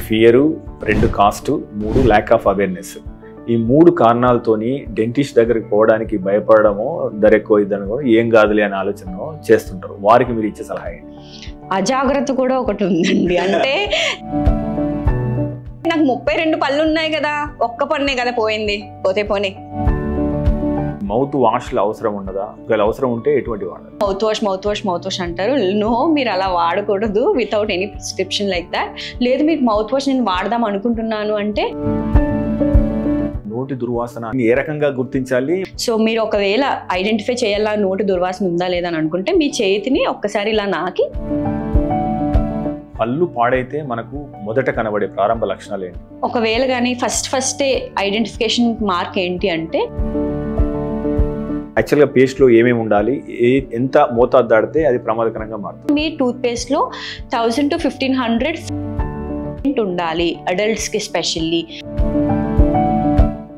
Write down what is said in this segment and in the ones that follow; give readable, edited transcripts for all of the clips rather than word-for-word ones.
Fear, 2 cost, 3 lack of awareness. ఈ 3 కారణాలతోని dentist దగ్గరికి పోవడానికి భయపడడమో, ధర ఎక్కువ ఇద్దనో, ఏం కాదులే అనే ఆలోచన చేస్తుంటారు. వారికి మీరు ఇచ్చే సలహా ఏంటి? అజాగ్రత్త కూడా ఒకటి ఉందండి. అంటే నాకు 32 పళ్ళు ఉన్నాయి కదా, ఒక్క పన్నే కదా పోయింది, పోతే పోనీ. మౌత్ వాష్లు అవసరం ఉండదా? ఒకవేళ అవసరం ఉంటే ఎటువంటి వాడాలి? మౌత్ వాష్ అంటారు. నో, మీరు అలా వాడకూడదు without any prescription like that. లేదు, మీకు మౌత్ వాష్ నేను వాడదాం అనుకుంటున్నాను అంటే నోటి దుర్వాసన ఏ రకంగా గుర్తించాలి? సో మీరు ఒకవేళ ఐడెంటిఫై చేయాలా నోటి దుర్వాసన ఉందా లేదా అని అనుకుంటే మీ చేతిని ఒక్కసారి ఇలా నాకి. పళ్ళు పాడైతే మనకు మొదట కనబడే ప్రారంభ లక్షణాలు ఏంటి? ఒకవేళ కానీ ఫస్టే ఐడెంటిఫికేషన్ మార్క్ ఏంటి అంటే, యాక్చువల్గా పేస్ట్లో ఏమేమి ఉండాలి, ఎంత మోతాదు దాడితే అది ప్రమాదకరంగా మారుతుంది? మీ టూత్ పేస్ట్లో 1000 to 1500 ఉండాలి, అడల్ట్స్కి ఎస్పెషల్లీ.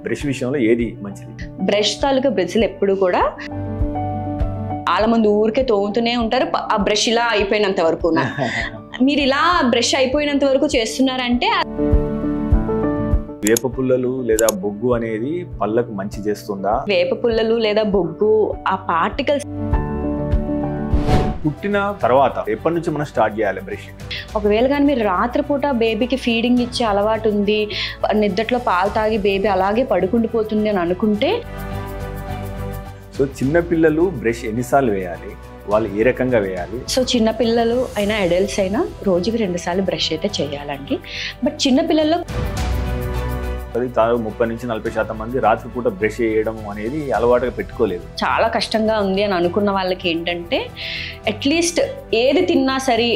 బ్రష్ విషయంలో ఏది మంచిది? బ్రష్ తాలూకా బ్రిజిల్ ఎప్పుడు కూడా చాలా మంది ఊరికే తోముతూనే ఉంటారు. ఆ బ్రష్ ఇలా అయిపోయినంత వరకు మీరు ఇలా బ్రష్ అయిపోయినంత వరకు చేస్తున్నారంటే వేప పుల్లలు లేదా బొగ్గు అనేది పళ్ళకు మంచి చేస్తుందా? వేప పుల్లలు లేదా బొగ్గు ఆ పార్టికల్స్ పుట్టిన తర్వాత ఎప్పటి నుంచి మనం స్టార్ట్ చేయాలి బ్రష్? ఒకవేళ కానీ మీరు రాత్రిపూట బేబీకి ఫీడింగ్ ఇచ్చే అలవాటు ఉంది, నిద్రలో పాలు తాగి బేబీ అలాగే పడుకుండిపోతుంది అని అనుకుంటే, సో చిన్నపిల్లలు బ్రష్ ఎన్నిసార్లు వేయాలి, వాళ్ళు ఏ రకంగా వేయాలి? సో చిన్నపిల్లలు అయినా అడల్ట్స్ అయినా రోజుకి 2 సార్లు బ్రష్ అయితే చేయాలండి. బట్ చిన్నపిల్లల్లో 30-40% మంది రాత్రిపూట బ్రష్ చేయడం అనేది అలవాటుగా పెట్టుకోలేదు. చాలా కష్టంగా ఉంది అని అనుకున్న వాళ్ళకి ఏంటంటే, అట్లీస్ట్ ఏది తిన్నా సరే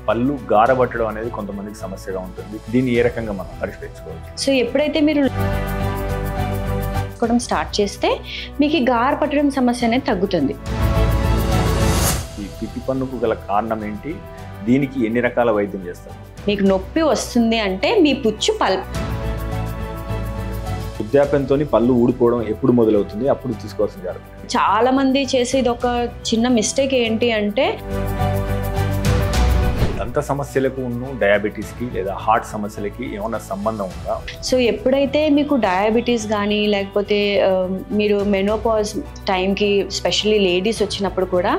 పళ్ళు గారబట్టడం అనేది కొంతమందికి సమస్యగా ఉంటుంది. దీన్ని ఏ రకంగా మనం పరిష్కరించుకోవచ్చు? సో ఎప్పుడైతే మీరు స్టార్ట్ చేస్తే మీకు గార పట్టడం సమస్య అనేది తగ్గుతుంది. ఈ పిప్పి పన్నుకు గల కారణం ఏంటి? దీనికి ఎన్ని రకాల వైద్యం చేస్తారు? మీకు నొప్పి వస్తుంది అంటే మీ పుచ్చు వృద్ధాప్యంతో పళ్ళు ఊడిపోవడం ఎప్పుడు మొదలవుతుంది, అప్పుడు తీసుకోవాల్సిన జాగ్రత్త? చాలా మంది చేసేది ఒక చిన్న మిస్టేక్ ఏంటి అంటే, దంత సమస్యలకు డయాబెటీస్కి లేదా హార్ట్ సమస్యలకి ఏమైనా సంబంధం ఉందా? సో ఎప్పుడైతే మీకు డయాబెటీస్ కానీ లేకపోతే మీరు మెనోపాజ్ టైంకి స్పెషల్లీ లేడీస్ వచ్చినప్పుడు కూడా,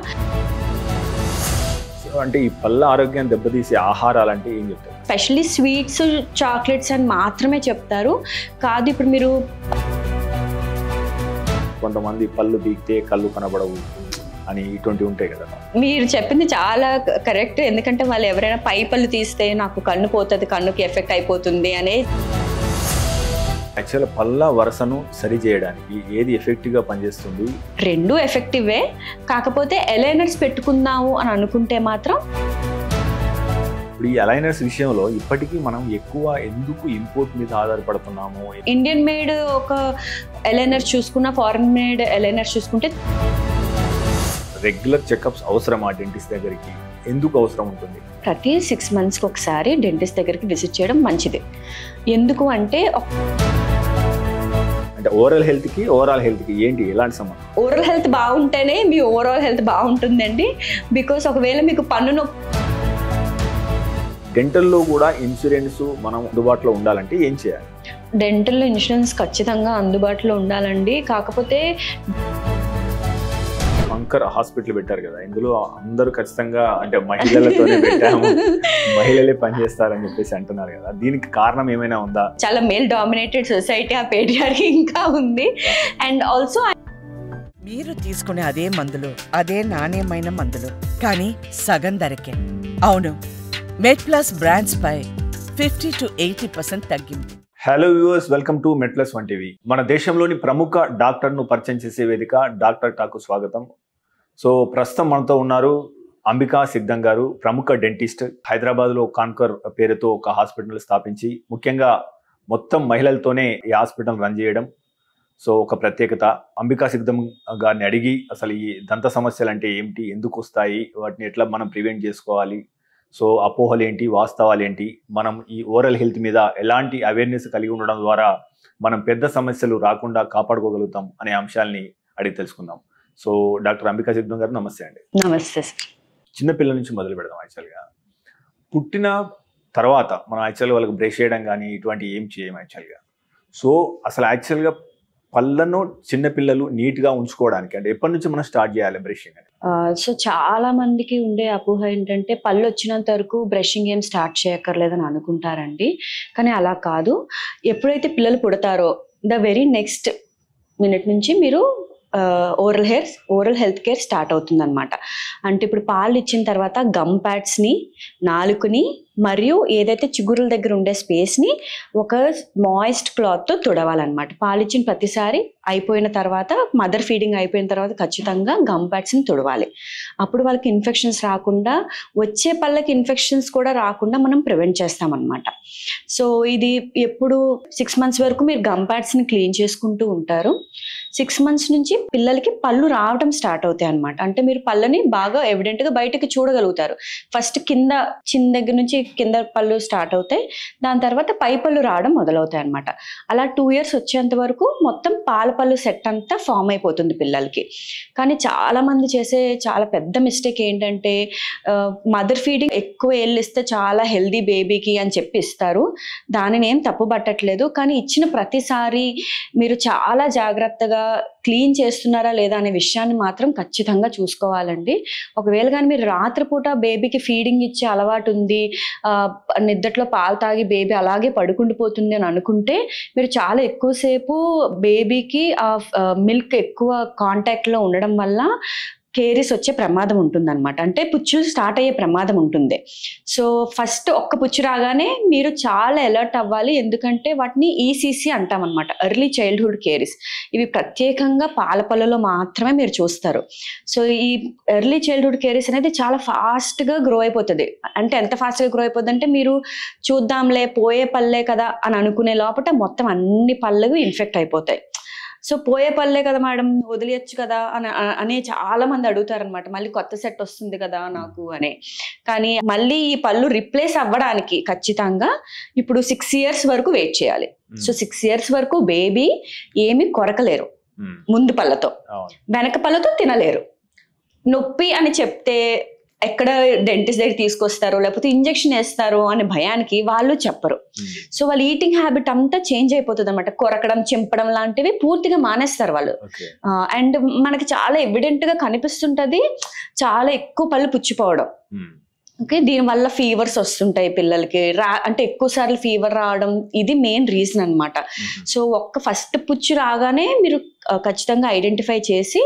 అంటే ఈ పళ్ళ ఆరోగ్యాన్ని దెబ్బతీసే ఆహారాలు అంటే ఏం చెప్తారు? స్పెషల్లీ స్వీట్స్, చాక్లెట్స్ అని మాత్రమే చెప్తారు. కాదు, ఇప్పుడు మీరు కొంతమంది పళ్ళు పీకితే కళ్ళు కనబడవు అని ఇటువంటివి ఉంటాయి కదా. మీరు చెప్పింది చాలా కరెక్ట్. ఎందుకంటే వాళ్ళు ఎవరైనా పై పళ్ళు తీస్తే నాకు కన్ను పోతుంది, కన్నుకి ఎఫెక్ట్ అయిపోతుంది అనే. యాక్చువల్గా పళ్ళ వరసను సరి చేయడానికి ఏది ఎఫెక్టివ్గా పనిచేస్తుంది? 2 ఎఫెక్టివే. కాకపోతే అలైనర్స్ పెట్టుకుందాము అని అనుకుంటే మాత్రం, ఇప్పుడు ఈ అలైనర్స్ విషయంలో ఇప్పటికీ మనం ఎక్కువ ఎందుకు ఇంపోర్ట్ మీద ఆధారపడుతున్నాము? ఇండియన్ మేడ్ ఒక అలైనర్ చూసుకున్న, ఫారెన్ మేడ్ అలైనర్ చూసుకుంటే, రెగ్యులర్ చెకప్స్ అవసరమా డెంటిస్ట్ దగ్గరికి? ఎందుకు అవసరం ఉంటుంది? ప్రతి 6 monthsకి ఒకసారి డెంటిస్ట్ దగ్గరికి విజిట్ చేయడం మంచిది. ఎందుకు అంటే ఓరల్ హెల్త్కి ఓవరాల్ హెల్త్కి ఏంటి, ఎలాంటి సంబంధం? ఓరల్ హెల్త్ బాగుంటేనే మీ ఓవరాల్ హెల్త్ బాగుంటుందండి. బికాస్ ఒకవేళ మీకు పన్ను డెంటల్లో కూడా ఇన్సూరెన్స్ మనం అందుబాటులో ఉండాలంటే ఏం చేయాలి? డెంటల్లో ఇన్సూరెన్స్ ఖచ్చితంగా అందుబాటులో ఉండాలండి. కాకపోతే అంకర్ హాస్పిటల్ పెట్టారు కదా, ఇందులో అందరూ ఖచ్చితంగా అంటే మహిళలతోనే పెట్టాము, మహిళలే పనిచేస్తారని చెప్పేసి అంటున్నారు కదా, దీనికి కారణం ఏమైనా ఉందా? చాలా మేల్ డామినేటెడ్ సొసైటీ ఆ పేడియాట్రిక్ ఇంకా ఉంది. అండ్ ఆల్సో మీరు తీసుకునే అదే మందులు, అదే నాణ్యమైన మందులు, కానీ సగం ధరకే. అవును, మెడ్ప్లస్ బ్రాండ్స్ పై 50 to 80% తగ్గింపు. Hello viewers, welcome to MedPlus one TV. మన దేశంలోని ప్రముఖ డాక్టర్ను పరిచయం చేసే వేదిక డాక్టర్ టాకు స్వాగతం. సో ప్రస్తుతం మనతో ఉన్నారు అంబికా సిగ్దం గారు, ప్రముఖ డెంటిస్ట్. హైదరాబాద్లో కాన్కర్ పేరుతో ఒక హాస్పిటల్ స్థాపించి ముఖ్యంగా మొత్తం మహిళలతోనే ఈ హాస్పిటల్ రన్ చేయడం సో ఒక ప్రత్యేకత. అంబికా సిగ్దం గారిని అడిగి అసలు ఈ దంత సమస్యలు అంటే ఏమిటి, ఎందుకు వస్తాయి, వాటిని ఎట్లా మనం ప్రివెంట్ చేసుకోవాలి, సో అపోహలు ఏంటి, వాస్తవాలు ఏంటి, మనం ఈ ఓరల్ హెల్త్ మీద ఎలాంటి అవేర్నెస్ కలిగి ఉండడం ద్వారా మనం పెద్ద సమస్యలు రాకుండా కాపాడుకోగలుగుతాం అనే అంశాలని అడిగి తెలుసుకుందాం. సో డాక్టర్ అంబికా సిగ్దం గారు నమస్తే అండి. నమస్తే సార్. చిన్నపిల్లల నుంచి మొదలు పెడదాం. యాక్చువల్గా పుట్టిన తర్వాత మనం యాక్చువల్గా వాళ్ళకి బ్రష్ చేయడం కానీ ఇటువంటి ఏం చేయం యాక్చువల్గా. సో అసలు యాక్చువల్గా పళ్ళను చిన్నపిల్లలు నీట్గా ఉంచుకోవడానికి అంటే ఎప్పటి నుంచి మనం స్టార్ట్ చేయాలి బ్రషింగ్ అని? సో చాలా మందికి ఉండే అపోహ ఏంటంటే పళ్ళు వచ్చినంత వరకు బ్రషింగ్ ఏం స్టార్ట్ చేయక్కర్లేదని అనుకుంటారండి. కానీ అలా కాదు. ఎప్పుడైతే పిల్లలు పుడతారో ద వెరీ నెక్స్ట్ మినిట్ నుంచి మీరు ఓరల్ హెల్త్ కేర్ స్టార్ట్ అవుతుంది అనమాట. అంటే ఇప్పుడు పాలు ఇచ్చిన తర్వాత గమ్ ప్యాడ్స్ని, నాలుకని మరియు ఏదైతే చిగురుల దగ్గర ఉండే స్పేస్ని ఒక మాయిస్ట్ క్లాత్తో తుడవాలన్నమాట. పాలు ఇచ్చిన ప్రతిసారి అయిపోయిన తర్వాత, మదర్ ఫీడింగ్ అయిపోయిన తర్వాత ఖచ్చితంగా గమ్ ప్యాడ్స్ని తుడవాలి. అప్పుడు వాళ్ళకి ఇన్ఫెక్షన్స్ రాకుండా, వచ్చే పళ్ళకి ఇన్ఫెక్షన్స్ కూడా రాకుండా మనం ప్రివెంట్ చేస్తామన్నమాట. సో ఇది ఎప్పుడు 6 months వరకు మీరు గమ్ ప్యాడ్స్ని క్లీన్ చేసుకుంటూ ఉంటారు. 6 months నుంచి పిల్లలకి పళ్ళు రావడం స్టార్ట్ అవుతాయి అనమాట. అంటే మీరు పళ్ళని బాగా ఎవిడెంట్గా బయటకి చూడగలుగుతారు. ఫస్ట్ కింద చిన్న దగ్గర నుంచి కింద పళ్ళు స్టార్ట్ అవుతాయి, దాని తర్వాత పై పళ్ళు రావడం మొదలవుతాయి అనమాట. అలా 2 years వచ్చేంత వరకు మొత్తం పాల పళ్ళు సెట్ అంతా ఫామ్ అయిపోతుంది పిల్లలకి. కానీ చాలా మంది చేసే చాలా పెద్ద మిస్టేక్ ఏంటంటే మదర్ ఫీడింగ్ ఎక్కువ ఏళ్ళు ఇస్తే చాలా హెల్దీ బేబీకి అని చెప్పి ఇస్తారు. దానిని ఏం తప్పు పట్టట్లేదు. కానీ ఇచ్చిన ప్రతిసారి మీరు చాలా జాగ్రత్తగా క్లీన్ చేస్తున్నారా లేదా అనే విషయాన్ని మాత్రం ఖచ్చితంగా చూసుకోవాలండి. ఒకవేళ కానీ మీరు రాత్రిపూట బేబీకి ఫీడింగ్ ఇచ్చే అలవాటు ఉంది, నిద్దట్లో పాలు తాగి బేబీ అలాగే పడుకుండిపోతుంది అని అనుకుంటే మీరు చాలా ఎక్కువసేపు బేబీకి ఆ మిల్క్ ఎక్కువ కాంటాక్ట్లో ఉండడం వల్ల కేరీస్ వచ్చే ప్రమాదం ఉంటుందన్నమాట. అంటే పుచ్చులు స్టార్ట్ అయ్యే ప్రమాదం ఉంటుంది. సో ఫస్ట్ ఒక్క పుచ్చు రాగానే మీరు చాలా అలర్ట్ అవ్వాలి. ఎందుకంటే వాటిని ఈసీసీ అంటామన్నమాట, ఎర్లీ చైల్డ్హుడ్ కేరీస్. ఇవి ప్రత్యేకంగా పాల పళ్ళలో మాత్రమే మీరు చూస్తారు. సో ఈ ఎర్లీ చైల్డ్హుడ్ కేరీస్ అనేది చాలా ఫాస్ట్గా గ్రో అయిపోతుంది. అంటే ఎంత ఫాస్ట్గా గ్రో అయిపోతుంది అంటే మీరు చూద్దాంలే పోయే పళ్ళే కదా అని అనుకునే లోపల మొత్తం అన్ని పళ్ళకు ఇన్ఫెక్ట్ అయిపోతాయి. సో పోయే పళ్ళే కదా మేడం, వదిలేయచ్చు కదా అని చాలా మంది అడుగుతారనమాట. మళ్ళీ కొత్త సెట్ వస్తుంది కదా నాకు అని. కానీ మళ్ళీ ఈ పళ్ళు రిప్లేస్ అవ్వడానికి ఖచ్చితంగా ఇప్పుడు 6 years వరకు వెయిట్ చేయాలి. సో 6 years వరకు బేబీ ఏమి కొరకలేరు. ముందు పళ్ళతో, వెనక పళ్ళతో తినలేరు. నొప్పి అని చెప్తే ఎక్కడ డెంటిస్ట్ దగ్గర తీసుకొస్తారో లేకపోతే ఇంజెక్షన్ వేస్తారో అనే భయానికి వాళ్ళు చెప్పరు. సో వాళ్ళ ఈటింగ్ హ్యాబిట్ అంతా చేంజ్ అయిపోతుంది అనమాట. కొరకడం, చింపడం లాంటివి పూర్తిగా మానేస్తారు వాళ్ళు. అండ్ మనకి చాలా ఎవిడెంట్ గా కనిపిస్తుంటది చాలా ఎక్కువ పళ్ళు పుచ్చిపోవడం. ఓకే, దీనివల్ల ఫీవర్స్ వస్తుంటాయి పిల్లలకి. అంటే ఎక్కువ సార్లు ఫీవర్ రావడం ఇది మెయిన్ రీజన్ అనమాట. సో ఫస్ట్ పుచ్చు రాగానే మీరు ఖచ్చితంగా ఐడెంటిఫై చేసి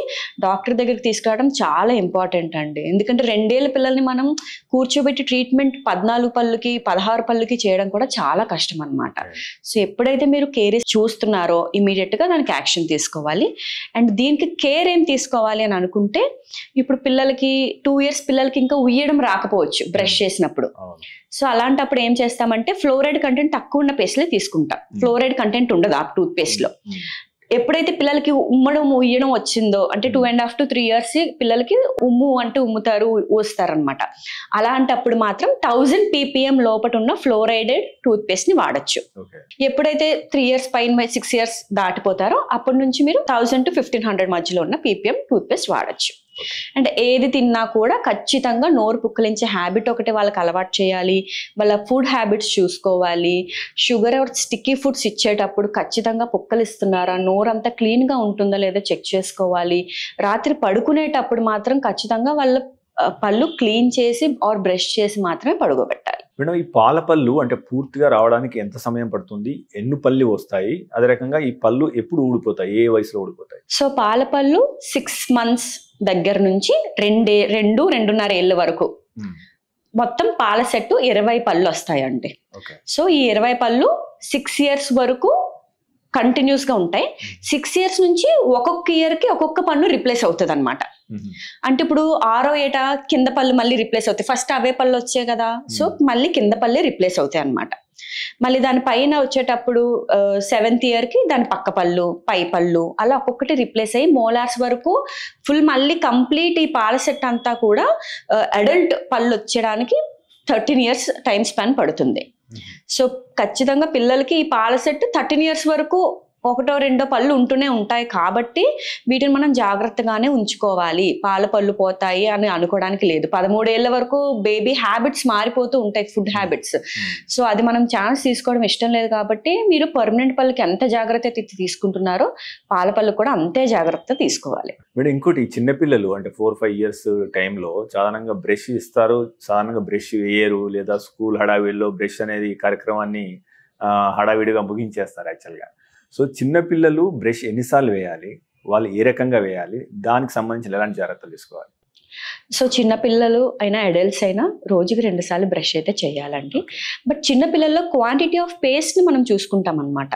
డాక్టర్ దగ్గరికి తీసుకురావడం చాలా ఇంపార్టెంట్ అండి. ఎందుకంటే 2 ఏళ్ల పిల్లల్ని మనం కూర్చోబెట్టి ట్రీట్మెంట్ 14 పళ్ళుకి 16 పళ్ళుకి చేయడం కూడా చాలా కష్టం అనమాట. సో ఎప్పుడైతే మీరు కేర్ చూస్తున్నారో ఇమీడియట్గా దానికి యాక్షన్ తీసుకోవాలి. అండ్ దీనికి కేర్ ఏం తీసుకోవాలి అని అనుకుంటే, ఇప్పుడు పిల్లలకి 2 years పిల్లలకి ఇంకా ఉయ్యడం రాకపోవచ్చు బ్రష్ చేసినప్పుడు. సో అలాంటప్పుడు ఏం చేస్తామంటే ఫ్లోరైడ్ కంటెంట్ తక్కువ ఉన్న పేస్ట్లే తీసుకుంటాం. ఫ్లోరైడ్ కంటెంట్ ఉండదు ఆ టూత్ పేస్ట్ లో. ఎప్పుడైతే పిల్లలకి ఉయ్యడం వచ్చిందో అంటే 2.5 to 3 years పిల్లలకి అంటే ఉమ్ముతారు, ఊస్తారనమాట. అలాంటప్పుడు మాత్రం 1000 ppm లోపల ఉన్న ఫ్లోరైడెడ్ టూత్ పేస్ట్ ని వాడచ్చు. ఎప్పుడైతే 3 years పైన 6 years దాటిపోతారో అప్పటి నుంచి మీరు 1000 to 1500 మధ్యలో ఉన్న ppm టూత్ పేస్ట్ వాడచ్చు. అంటే ఏది తిన్నా కూడా ఖచ్చితంగా నోరు పుక్కలించే హ్యాబిట్ ఒకటి వాళ్ళకి అలవాటు చేయాలి. వాళ్ళ ఫుడ్ హ్యాబిట్స్ చూసుకోవాలి. షుగర్ ఆర్ స్టిక్కీ ఫుడ్స్ ఇచ్చేటప్పుడు ఖచ్చితంగా పుక్కలిస్తున్నారా, నోరు అంతా క్లీన్గా ఉంటుందా లేదా చెక్ చేసుకోవాలి. రాత్రి పడుకునేటప్పుడు మాత్రం ఖచ్చితంగా వాళ్ళ పళ్ళు క్లీన్ చేసి ఆర్ బ్రష్ చేసి మాత్రమే పడుకోబెట్టాలి. మేడం, ఈ పాల పళ్ళు అంటే పూర్తిగా రావడానికి ఎంత సమయం పడుతుంది? ఎన్ని పళ్ళు వస్తాయి? అదే రకంగా ఈ పళ్ళు ఎప్పుడు ఊడిపోతాయి? ఏ వయసులో ఊడిపోతాయి? సో పాల పళ్ళు 6 months దగ్గర నుంచి 2.5 ఏళ్ళ వరకు మొత్తం పాల సెట్ 20 పళ్ళు వస్తాయండి. సో ఈ 20 పళ్ళు 6 years వరకు కంటిన్యూస్ గా ఉంటాయి. 6 years నుంచి ఒక్కొక్క ఇయర్ కి ఒక్కొక్క పన్ను రిప్లేస్ అవుతుంది అనమాట. అంటే ఇప్పుడు 6వ ఏట కింద పళ్ళు మళ్ళీ రిప్లేస్ అవుతాయి. ఫస్ట్ అవే పళ్ళు వచ్చాయి కదా, సో మళ్ళీ కింద పళ్ళే రిప్లేస్ అవుతాయి అనమాట. మళ్ళీ దాని పైన వచ్చేటప్పుడు 7th year కి దాని పక్క పళ్ళు, పై పళ్ళు అలా ఒక్కొక్కటి రిప్లేస్ అయ్యి మోలార్స్ వరకు ఫుల్ మళ్ళీ కంప్లీట్ ఈ పాల సెట్ అంతా కూడా అడల్ట్ పళ్ళు వచ్చేయడానికి 13 years టైం స్పాన్ పడుతుంది. సో ఖచ్చితంగా పిల్లలకి ఈ పాల సెట్ 13 years వరకు ఒకటో రెండో పళ్ళు ఉంటూనే ఉంటాయి కాబట్టి వీటిని మనం జాగ్రత్తగానే ఉంచుకోవాలి. పాల పళ్ళు పోతాయి అని అనుకోవడానికి లేదు. 13 ఏళ్ల వరకు బేబీ హ్యాబిట్స్ మారిపోతూ ఉంటాయి, ఫుడ్ హ్యాబిట్స్. సో అది మనం ఛాన్స్ తీసుకోవడం ఇష్టం లేదు కాబట్టి మీరు పర్మనెంట్ పళ్ళకి ఎంత జాగ్రత్త తీసుకుంటున్నారో పాల పళ్ళు కూడా అంతే జాగ్రత్త తీసుకోవాలి. మేడం ఇంకోటి, చిన్నపిల్లలు అంటే 4-5 ఇయర్స్ టైంలో సాధారణంగా బ్రష్ ఇస్తారు, సాధారణంగా బ్రష్ వేయరు, లేదా స్కూల్ హడావిడిలో బ్రష్ అనేది కార్యక్రమాన్ని హడావిడిగా ముగించేస్తారు యాక్చువల్గా. సో చిన్నపిల్లలు బ్రష్ ఎన్నిసార్లు వేయాలి, వాళ్ళు ఏ రకంగా వేయాలి, దానికి సంబంధించి ఎలాంటి జాగ్రత్తలు తీసుకోవాలి? సో చిన్నపిల్లలు అయినా అడల్ట్స్ అయినా రోజుకి 2 సార్లు బ్రష్ అయితే చేయాలండి. బట్ చిన్నపిల్లల్లో క్వాంటిటీ ఆఫ్ పేస్ట్ని మనం చూసుకుంటాం అనమాట.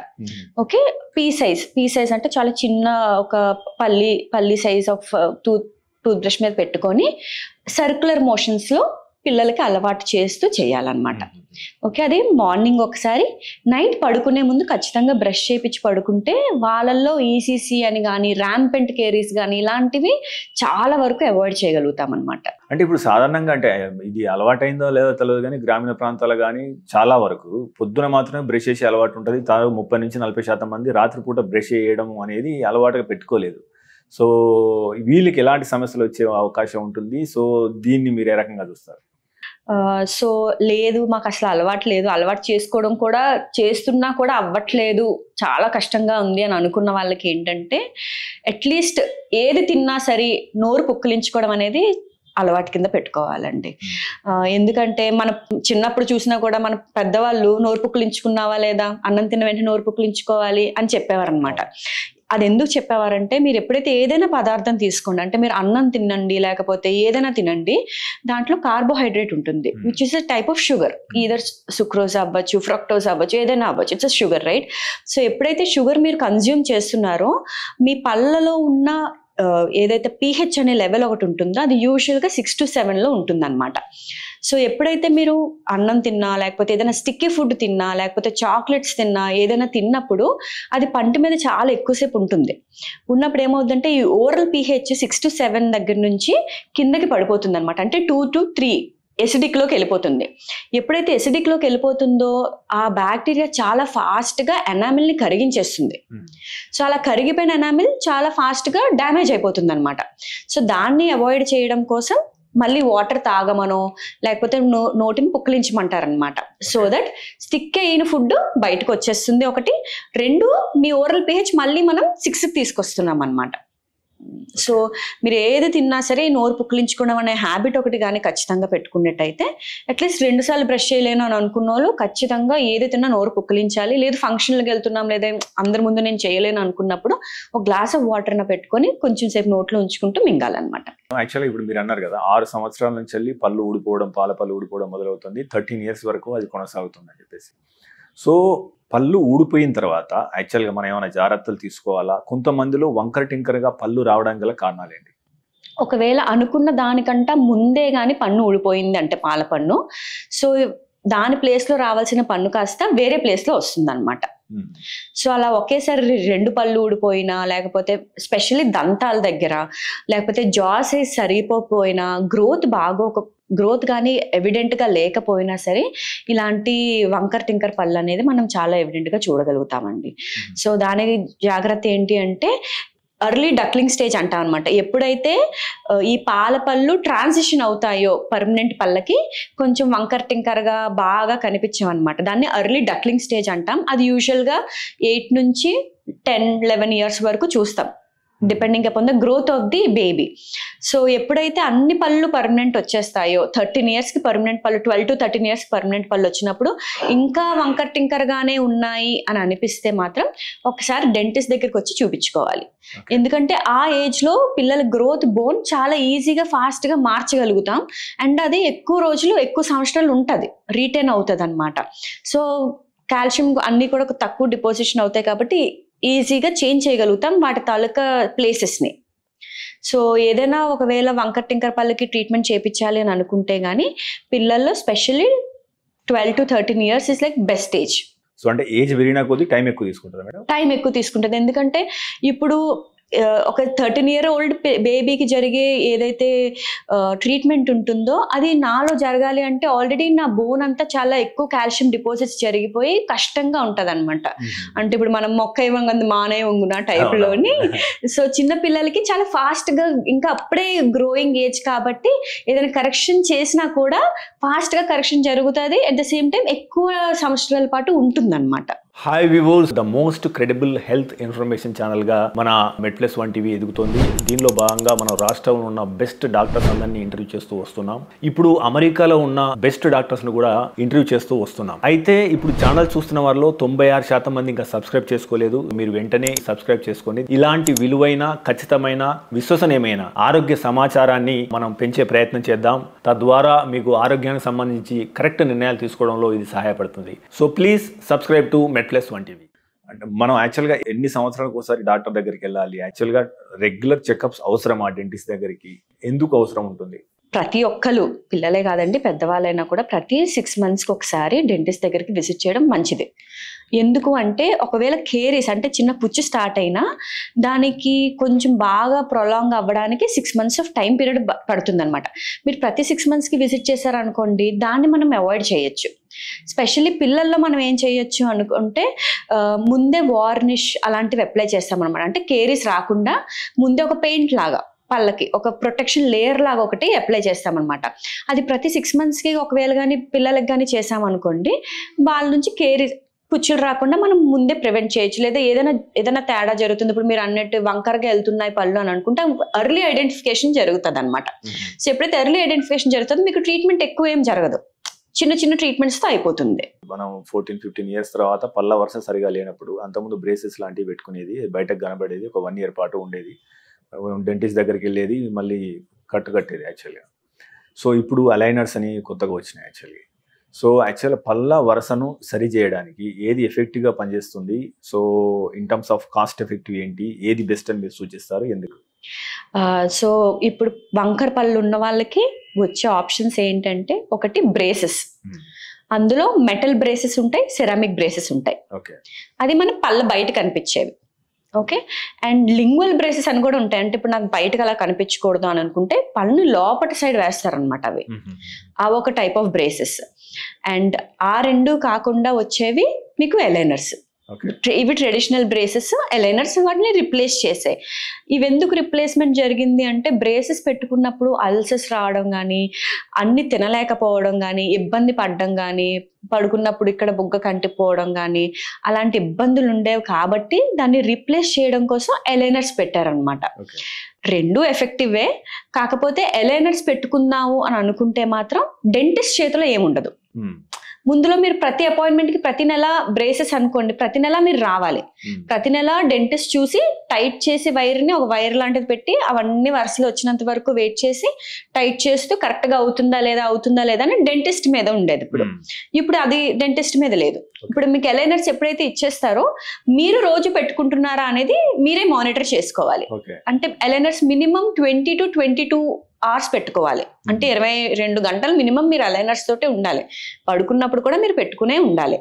ఓకే, పీ సైజ్ అంటే చాలా చిన్న ఒక పల్లి సైజ్ ఆఫ్ టూత్ బ్రష్ మీద పెట్టుకొని సర్క్యులర్ మోషన్స్లో పిల్లలకి అలవాటు చేస్తూ చేయాలన్నమాట. ఓకే, అది మార్నింగ్ ఒకసారి, నైట్ పడుకునే ముందు ఖచ్చితంగా బ్రష్ చేయించి పడుకుంటే వాళ్ళల్లో ఈసీసీ అని కానీ ర్యాంపెంట్ కేరీస్ కానీ ఇలాంటివి చాలా వరకు అవాయిడ్ చేయగలుగుతాం అనమాట. అంటే ఇప్పుడు సాధారణంగా అంటే ఇది అలవాటైందో లేదో తెలియదు కానీ గ్రామీణ ప్రాంతాలు కానీ చాలా వరకు పొద్దున మాత్రమే బ్రష్ చేసే అలవాటు ఉంటుంది. 30-40% మంది రాత్రిపూట బ్రష్ చేయడం అనేది అలవాటుగా పెట్టుకోలేదు. సో వీళ్ళకి ఎలాంటి సమస్యలు వచ్చే అవకాశం ఉంటుంది? సో దీన్ని మీరు ఏ రకంగా చూస్తారు? సో లేదు, మాకు అసలు అలవాటు లేదు, అలవాటు చేసుకోవడం కూడా చేస్తున్నా కూడా అవ్వట్లేదు, చాలా కష్టంగా ఉంది అని అనుకున్న వాళ్ళకి ఏంటంటే అట్లీస్ట్ ఏది తిన్నా సరే నోరు పుక్కిలించుకోవడం అనేది అలవాటు కింద పెట్టుకోవాలండి. ఎందుకంటే మన చిన్నప్పుడు చూసినా కూడా మన పెద్దవాళ్ళు నోరు పుక్కిలించుకున్నావా లేదా, అన్నం తిన్న వెంటనే నోరు పుక్కిలించుకోవాలి అని చెప్పేవారు అనమాట. అది ఎందుకు చెప్పేవారంటే మీరు ఎప్పుడైతే ఏదైనా పదార్థం తీసుకోండి, అంటే మీరు అన్నం తినండి లేకపోతే ఏదైనా తినండి, దాంట్లో కార్బోహైడ్రేట్ ఉంటుంది which is a type of sugar. Either sucrose అవ్వచ్చు, ఫ్రక్టోజ్ అవ్వచ్చు, ఏదైనా అవ్వచ్చు, it's a sugar, right? So ఎప్పుడైతే షుగర్ మీరు కన్జ్యూమ్ చేస్తున్నారో మీ పళ్ళలో ఉన్న ఏదైతే pH అనే లెవెల్ ఒకటి ఉంటుందో అది యూజువల్గా 6 to 7లో ఉంటుంది అనమాట. సో ఎప్పుడైతే మీరు అన్నం తిన్నా లేకపోతే ఏదైనా స్టిక్కీ ఫుడ్ తిన్నా లేకపోతే చాక్లెట్స్ తిన్నా ఏదైనా తిన్నప్పుడు అది పంటి మీద చాలా ఎక్కువసేపు ఉన్నప్పుడు ఏమవుతుందంటే ఈ ఓరల్ pH 6 to 7 దగ్గర నుంచి కిందకి పడిపోతుంది అనమాట. అంటే 2 to 3 ఎసిడిక్లోకి వెళ్ళిపోతుంది. ఎప్పుడైతే ఎసిడిక్లోకి వెళ్ళిపోతుందో ఆ బ్యాక్టీరియా చాలా ఫాస్ట్గా ఎనామిల్ని కరిగించేస్తుంది. సో అలా కరిగిపోయిన ఎనామిల్ చాలా ఫాస్ట్గా డ్యామేజ్ అయిపోతుంది అనమాట. సో దాన్ని అవాయిడ్ చేయడం కోసం మళ్ళీ వాటర్ తాగమనో లేకపోతే నోటిని పుక్కిలించమంటారనమాట. సో దట్ స్టిక్ అయిన ఫుడ్ బయటకు వచ్చేస్తుంది. 1, 2 మీ ఓరల్ pH మళ్ళీ మనం 6కి తీసుకొస్తున్నాం అనమాట. సో మీరు ఏది తిన్నా సరే నోరు పుక్కిలించుకోవడం అనే హ్యాబిట్ ఒకటి కానీ ఖచ్చితంగా పెట్టుకున్నట్టయితే అట్లీస్ట్ 2 సార్లు బ్రష్ చేయలేను అని అనుకున్న వాళ్ళు ఖచ్చితంగా ఏది తిన్నా నోరు పుక్కిలించాలి. లేదు ఫంక్షన్లకు వెళ్తున్నాం లేదా అందరి ముందు నేను చేయలేను అనుకున్నప్పుడు ఒక గ్లాస్ ఆఫ్ వాటర్ని పెట్టుకొని కొంచెం సేపు నోట్లో ఉంచుకుంటూ మింగాలన్నమాట. యాక్చువల్గా ఇప్పుడు మీరు అన్నారు కదా 6 సంవత్సరాల నుంచి వెళ్ళి పళ్ళు ఊడిపోవడం, పాల పళ్ళు ఊడిపోవడం మొదలవుతుంది, 13 years వరకు అది కొనసాగుతుంది అని చెప్పేసి. సో పళ్ళు ఊడిపోయిన తర్వాత యాక్చువల్గా మనం ఏమైనా జాగ్రత్తలు తీసుకోవాలా? కొంతమందిలో వంకర టింకరగా పళ్ళు రావడానికి గల కారణాలు ఏంటి? ఒకవేళ అనుకున్న దానికంటే ముందే కానీ పన్ను ఊడిపోయింది అంటే పాల పన్ను, సో దాని ప్లేస్లో రావాల్సిన పన్ను కాస్త వేరే ప్లేస్లో వస్తుంది అనమాట. సో అలా ఒకేసారి 2 పళ్ళు ఊడిపోయినా లేకపోతే స్పెషల్లీ దంతాల దగ్గర లేకపోతే జా సైజ్ సరిపోయినా గ్రోత్ కానీ ఎవిడెంట్గా లేకపోయినా సరే ఇలాంటి వంకర్ టింకర్ పళ్ళు అనేది మనం చాలా ఎవిడెంట్గా చూడగలుగుతామండి. సో దానికి జాగ్రత్త ఏంటి అంటే ఎర్లీ డక్లింగ్ స్టేజ్ అంటాం అనమాట. ఎప్పుడైతే ఈ పాల పళ్ళు ట్రాన్సిషన్ అవుతాయో పర్మనెంట్ పళ్ళకి కొంచెం వంకర్ టింకర్గా బాగా కనిపించమన్నమాట, దాన్ని ఎర్లీ డక్లింగ్ స్టేజ్ అంటాం. అది యూజువల్గా 8 నుంచి 10-11 years వరకు చూస్తాం depending upon the growth of the baby. So ఎప్పుడైతే అన్ని పళ్ళు పర్మనెంట్ వచ్చేస్తాయో 13 yearsకి పర్మనెంట్ పళ్ళు, 12 to 13 years పర్మనెంట్ పళ్ళు వచ్చినప్పుడు ఇంకా వంకర్ టింకర్గానే ఉన్నాయి అని అనిపిస్తే మాత్రం ఒకసారి డెంటిస్ట్ దగ్గరికి వచ్చి చూపించుకోవాలి. ఎందుకంటే ఆ ఏజ్లో పిల్లల గ్రోత్ బోన్ చాలా ఈజీగా ఫాస్ట్గా మార్చగలుగుతాం అండ్ అది ఎక్కువ రోజులు ఎక్కువ సంవత్సరాలు ఉంటుంది, రీటైన్ అవుతుంది అనమాట. సో కాల్షియం అన్నీ కూడా తక్కువ డిపాజిషన్ అవుతాయి కాబట్టి ఈజీగా చేంజ్ చేయగలుగుతాం వాటి తాలూకా ప్లేసెస్ని. సో ఏదైనా ఒకవేళ వంకర్ టింకర్ పళ్ళకి ట్రీట్మెంట్ చేయించాలి అని అనుకుంటే కానీ పిల్లల్లో specially 12 to 13 years is like best age. So అంటే ఏజ్ పెరిగినా కొద్దీ టైం ఎక్కువ తీసుకుంటుంది మేడం? టైం ఎక్కువ తీసుకుంటుంది. ఎందుకంటే ఇప్పుడు ఒక 13-year-old బేబీకి జరిగే ఏదైతే ట్రీట్మెంట్ ఉంటుందో అది నాలో జరగాలి అంటే ఆల్రెడీ నా బోన్ అంతా చాలా ఎక్కువ కాల్షియం డిపాజిట్స్ జరిగిపోయి కష్టంగా ఉంటది అనమాట. అంటే ఇప్పుడు మనం మొక్క ఇవ్వంగా మానే వంగున టైప్ లోని. సో చిన్న పిల్లలకి చాలా ఫాస్ట్ గా ఇంకా అప్పుడే గ్రోయింగ్ ఏజ్ కాబట్టి ఏదైనా కరెక్షన్ చేసినా కూడా ఫాస్ట్ గా కరెక్షన్ జరుగుతుంది. అట్ ద సేమ్ టైం ఎక్కువ సంవత్సరాల పాటు ఉంటుంది అనమాట. Hi వివోస్, the most credible health information channel గా మన మెట్ప్లస్ 1 టీవీ ఎదుగుతోంది. దీనిలో భాగంగా మనం రాష్ట్రంలో ఉన్న బెస్ట్ డాక్టర్స్ అందరినీ ఇంటర్వ్యూ చేస్తూ వస్తున్నాం. ఇప్పుడు అమెరికాలో ఉన్న బెస్ట్ డాక్టర్స్ ను కూడా ఇంటర్వ్యూ చేస్తూ వస్తున్నాం. అయితే ఇప్పుడు ఛానల్ చూస్తున్న వారిలో 96% మంది ఇంకా సబ్స్క్రైబ్ చేసుకోలేదు. మీరు వెంటనే సబ్స్క్రైబ్ చేసుకోండి. ఇలాంటి విలువైన, ఖచ్చితమైన, విశ్వసనీయమైన ఆరోగ్య సమాచారాన్ని మనం పెంచే ప్రయత్నం చేద్దాం. తద్వారా మీకు ఆరోగ్యానికి సంబంధించి కరెక్ట్ నిర్ణయాలు తీసుకోవడంలో ఇది సహాయపడుతుంది. So please subscribe to Medplus 1 TV. అంటే మనం యాక్చువల్గా ఎన్ని సంవత్సరాలకు ఒకసారి డాక్టర్ దగ్గరికి వెళ్ళాలి? యాక్చువల్గా రెగ్యులర్ చెకప్స్ అవసరమా? డెంటిస్ట్ దగ్గరికి ఎందుకు అవసరం ఉంటుంది? ప్రతి ఒక్కరు, పిల్లలే కాదండి పెద్దవాళ్ళైనా కూడా ప్రతి 6 monthsకి ఒకసారి డెంటిస్ట్ దగ్గరికి విజిట్ చేయడం మంచిది. ఎందుకు అంటే ఒకవేళ కేరీస్ అంటే చిన్న పుచ్చు స్టార్ట్ అయినా దానికి కొంచెం బాగా ప్రొలాంగ్ అవ్వడానికి 6 months ఆఫ్ టైం పీరియడ్ పడుతుంది అనమాట. మీరు ప్రతి 6 monthsకి విజిట్ చేశారనుకోండి, దాన్ని మనం అవాయిడ్ చేయొచ్చు. స్పెషల్లీ పిల్లల్లో మనం ఏం చేయొచ్చు అనుకుంటే ముందే వార్నిష్ అలాంటివి అప్లై చేస్తామన్నమాట. అంటే కేరీస్ రాకుండా ముందే ఒక పెయింట్ లాగా పళ్ళకి ఒక ప్రొటెక్షన్ లేయర్ లాగా ఒకటి అప్లై చేస్తామన్నమాట. అది ప్రతి 6 monthsకి ఒకవేళ కానీ పిల్లలకి కానీ చేసామనుకోండి, వాళ్ళ నుంచి కేరీస్ పుచ్చులు రాకుండా మనం ముందే ప్రివెంట్ చేయొచ్చు. లేదా ఏదైనా తేడా జరుగుతుంది, ఇప్పుడు మీరు అన్నట్టు వంకరగా వెళ్తున్నాయి పళ్ళు అని అనుకుంటే ఎర్లీ ఐడెంటిఫికేషన్ జరుగుతుంది అనమాట. సో ఎప్పుడైతే ఎర్లీ ఐడెంటిఫికేషన్ జరుగుతుందో మీకు ట్రీట్మెంట్ ఎక్కువ ఏం జరగదు, చిన్న చిన్న ట్రీట్మెంట్స్తో అయిపోతుంది. మనం 14-15 years తర్వాత పళ్ళ వరుస సరిగా లేనప్పుడు అంతకుముందు బ్రేసెస్ లాంటివి పెట్టుకునేది, బయటకు కనబడేది, ఒక 1 year పాటు ఉండేది, డెంటిస్ట్ దగ్గరికి వెళ్ళేది, మళ్ళీ కట్టేది యాక్చువల్గా. సో ఇప్పుడు అలైనర్స్ అని కొత్తగా వచ్చినాయి యాక్చువల్గా. సో యాక్చువల్గా పళ్ళ వరుసను సరి చేయడానికి ఏది ఎఫెక్టివ్గా పనిచేస్తుంది? So in terms of cost effective ఏంటి, ఏది బెస్ట్ అని మీరు సూచిస్తారు, ఎందుకు? సో ఇప్పుడు వంకర పళ్ళు ఉన్న వాళ్ళకి వచ్చే ఆప్షన్స్ ఏంటంటే, ఒకటి బ్రేసెస్. అందులో మెటల్ బ్రేసెస్ ఉంటాయి, సెరామిక్ బ్రేసెస్ ఉంటాయి. అది మన పళ్ళ బయట కనిపించేవి. ఓకే. అండ్ లింగ్వల్ బ్రేసెస్ అని కూడా ఉంటాయి. అంటే ఇప్పుడు నాకు బయటకు అలా కనిపించకూడదు అని అనుకుంటే పళ్ళు లోపటి సైడ్ వేస్తారనమాట. అవి ఒక టైప్ ఆఫ్ బ్రేసెస్. అండ్ ఆ రెండు కాకుండా వచ్చేవి మీకు అలైనర్స్. ఇవి ట్రెడిషనల్ బ్రేసెస్, అలైనర్స్ వాటిని రిప్లేస్ చేసాయి. ఇవి ఎందుకు రిప్లేస్మెంట్ జరిగింది అంటే, బ్రేసెస్ పెట్టుకున్నప్పుడు అల్సర్స్ రావడం కానీ, అన్ని తినలేకపోవడం కానీ, ఇబ్బంది పడడం కానీ, పడుకున్నప్పుడు ఇక్కడ బుగ్గ కంటిపోవడం కానీ అలాంటి ఇబ్బందులు ఉండేవి కాబట్టి దాన్ని రీప్లేస్ చేయడం కోసం అలైనర్స్ పెట్టారనమాట. రెండు ఎఫెక్టివే. కాకపోతే అలైనర్స్ పెట్టుకుందాము అని అనుకుంటే మాత్రం డెంటిస్ట్ చేతిలో ఏముండదు. ముందులో మీరు ప్రతి అపాయింట్మెంట్కి ప్రతి నెల బ్రేసెస్ అనుకోండి, ప్రతి నెల మీరు రావాలి. ప్రతి నెల డెంటిస్ట్ చూసి టైట్ చేసి వైర్ని ఒక వైర్ లాంటిది పెట్టి అవన్నీ వరుసలు వచ్చినంత వరకు వెయిట్ చేసి టైట్ చేస్తూ కరెక్ట్గా అవుతుందా లేదా అని డెంటిస్ట్ మీద ఉండేది. ఇప్పుడు అది డెంటిస్ట్ మీద లేదు. ఇప్పుడు మీకు అలైనర్స్ ఎప్పుడైతే ఇచ్చేస్తారో మీరు రోజు పెట్టుకుంటున్నారా అనేది మీరే మానిటర్ చేసుకోవాలి. అంటే అలైనర్స్ మినిమం 20 to 22 hours పెట్టుకోవాలి. అంటే 22 గంటలు మినిమం మీరు అలైనర్స్ తోటే ఉండాలి. పడుకున్నప్పుడు కూడా మీరు పెట్టుకునే ఉండాలి.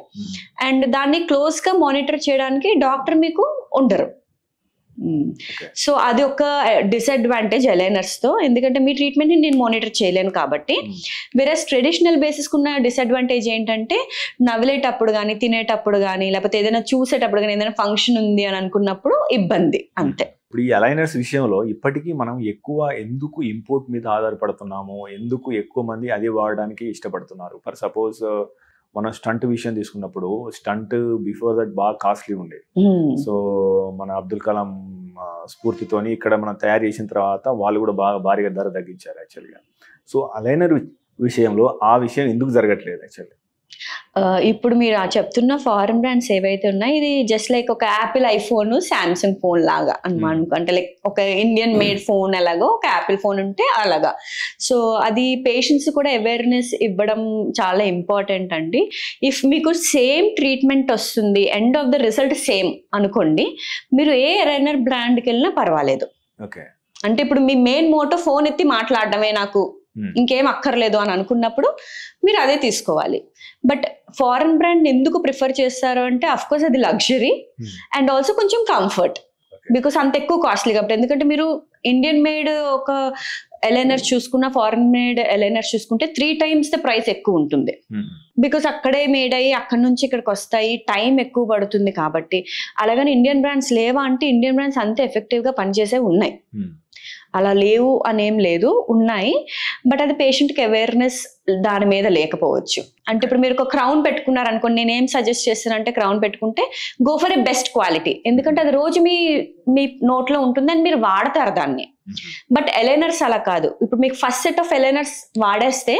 అండ్ దాన్ని క్లోజ్ గా మానిటర్ చేయడానికి డాక్టర్ మీకు ఉండరు. సో అది ఒక డిసడ్వాంటేజ్ అలైనర్స్ తో, ఎందుకంటే మీ ట్రీట్మెంట్ ని నేను మానిటర్ చేయలేను కాబట్టి. వేరే ట్రెడిషనల్ బేసిస్ ఉన్న డిసడ్వాంటేజ్ ఏంటంటే, నవ్వులేటప్పుడు కానీ, తినేటప్పుడు కానీ, లేకపోతే ఏదైనా చూసేటప్పుడు కానీ, ఏదైనా ఫంక్షన్ ఉంది అని అనుకున్నప్పుడు ఇబ్బంది, అంతే. ఇప్పుడు ఈ అలైనర్స్ విషయంలో ఇప్పటికీ మనం ఎక్కువ ఎందుకు ఇంపోర్ట్ మీద ఆధారపడుతున్నాము, ఎందుకు ఎక్కువ మంది అది వాడడానికి ఇష్టపడుతున్నారు? ఫర్ సపోజ్ మనం స్టంట్ విషయం తీసుకున్నప్పుడు, స్టంట్ బిఫోర్ దట్ బాగా కాస్ట్లీ ఉండేది. సో మన అబ్దుల్ కలాం స్ఫూర్తితోని ఇక్కడ మనం తయారు చేసిన తర్వాత వాళ్ళు కూడా బాగా భారీగా ధర తగ్గించారు యాక్చువల్గా. సో అలైనర్ విషయంలో ఆ విషయం ఎందుకు జరగట్లేదు యాక్చువల్గా? ఇప్పుడు మీరు చెప్తున్న ఫారెన్ బ్రాండ్స్ ఏవైతే ఉన్నాయో, ఇది జస్ట్ లైక్ ఒక యాపిల్ ఐఫోన్, శాంసంగ్ ఫోన్ లాగా అనమాట. అంటే లైక్ ఒక ఇండియన్ మేడ్ ఫోన్ ఎలాగో ఒక యాపిల్ ఫోన్ ఉంటే అలాగా. సో అది పేషెంట్స్ కూడా అవేర్నెస్ ఇవ్వడం చాలా ఇంపార్టెంట్ అండి. ఇఫ్ మీకు సేమ్ ట్రీట్మెంట్ వస్తుంది, end of the result same అనుకోండి, మీరు ఏ అలైనర్ బ్రాండ్కి వెళ్ళినా పర్వాలేదు. అంటే ఇప్పుడు మీ మెయిన్ మోటో ఫోన్ ఎత్తి మాట్లాడడమే, నాకు ఇంకేం అక్కర్లేదు అని అనుకున్నప్పుడు మీరు అదే తీసుకోవాలి. బట్ ఫారెన్ బ్రాండ్ ఎందుకు ప్రిఫర్ చేస్తారు అంటే, అఫ్ కోర్స్ అది లగ్జరీ అండ్ ఆల్సో కొంచెం కంఫర్ట్. బికాస్ అంత ఎక్కువ కాస్ట్లీ కాబట్టి. ఎందుకంటే మీరు ఇండియన్ మేడ్ ఒక ఎలైనర్స్ చూసుకున్న ఫారెన్ మేడ్ ఎలైనర్స్ చూసుకుంటే 3 times ద ప్రైస్ ఎక్కువ ఉంటుంది. బికాస్ అక్కడే మేడ్ అయ్యి అక్కడి నుంచి ఇక్కడికి వస్తాయి, టైం ఎక్కువ పడుతుంది కాబట్టి. అలాగని ఇండియన్ బ్రాండ్స్ లేవా అంటే ఇండియన్ బ్రాండ్స్ అంతే ఎఫెక్టివ్ గా పనిచేసే ఉన్నాయి, అలా లేవు అనేం లేదు, ఉన్నాయి. బట్ అది పేషెంట్కి అవేర్నెస్ దాని మీద లేకపోవచ్చు. అంటే ఇప్పుడు మీరు ఒక క్రౌన్ పెట్టుకున్నారు అనుకోండి, నేను ఏం సజెస్ట్ చేస్తానంటే క్రౌన్ పెట్టుకుంటే go for a best quality, ఎందుకంటే అది రోజు మీ నోట్లో ఉంటుంది అండ్ మీరు వాడతారు దాన్ని. బట్ ఎలైనర్స్ అలా కాదు. ఇప్పుడు మీకు ఫస్ట్ సెట్ ఆఫ్ ఎలైనర్స్ వాడేస్తే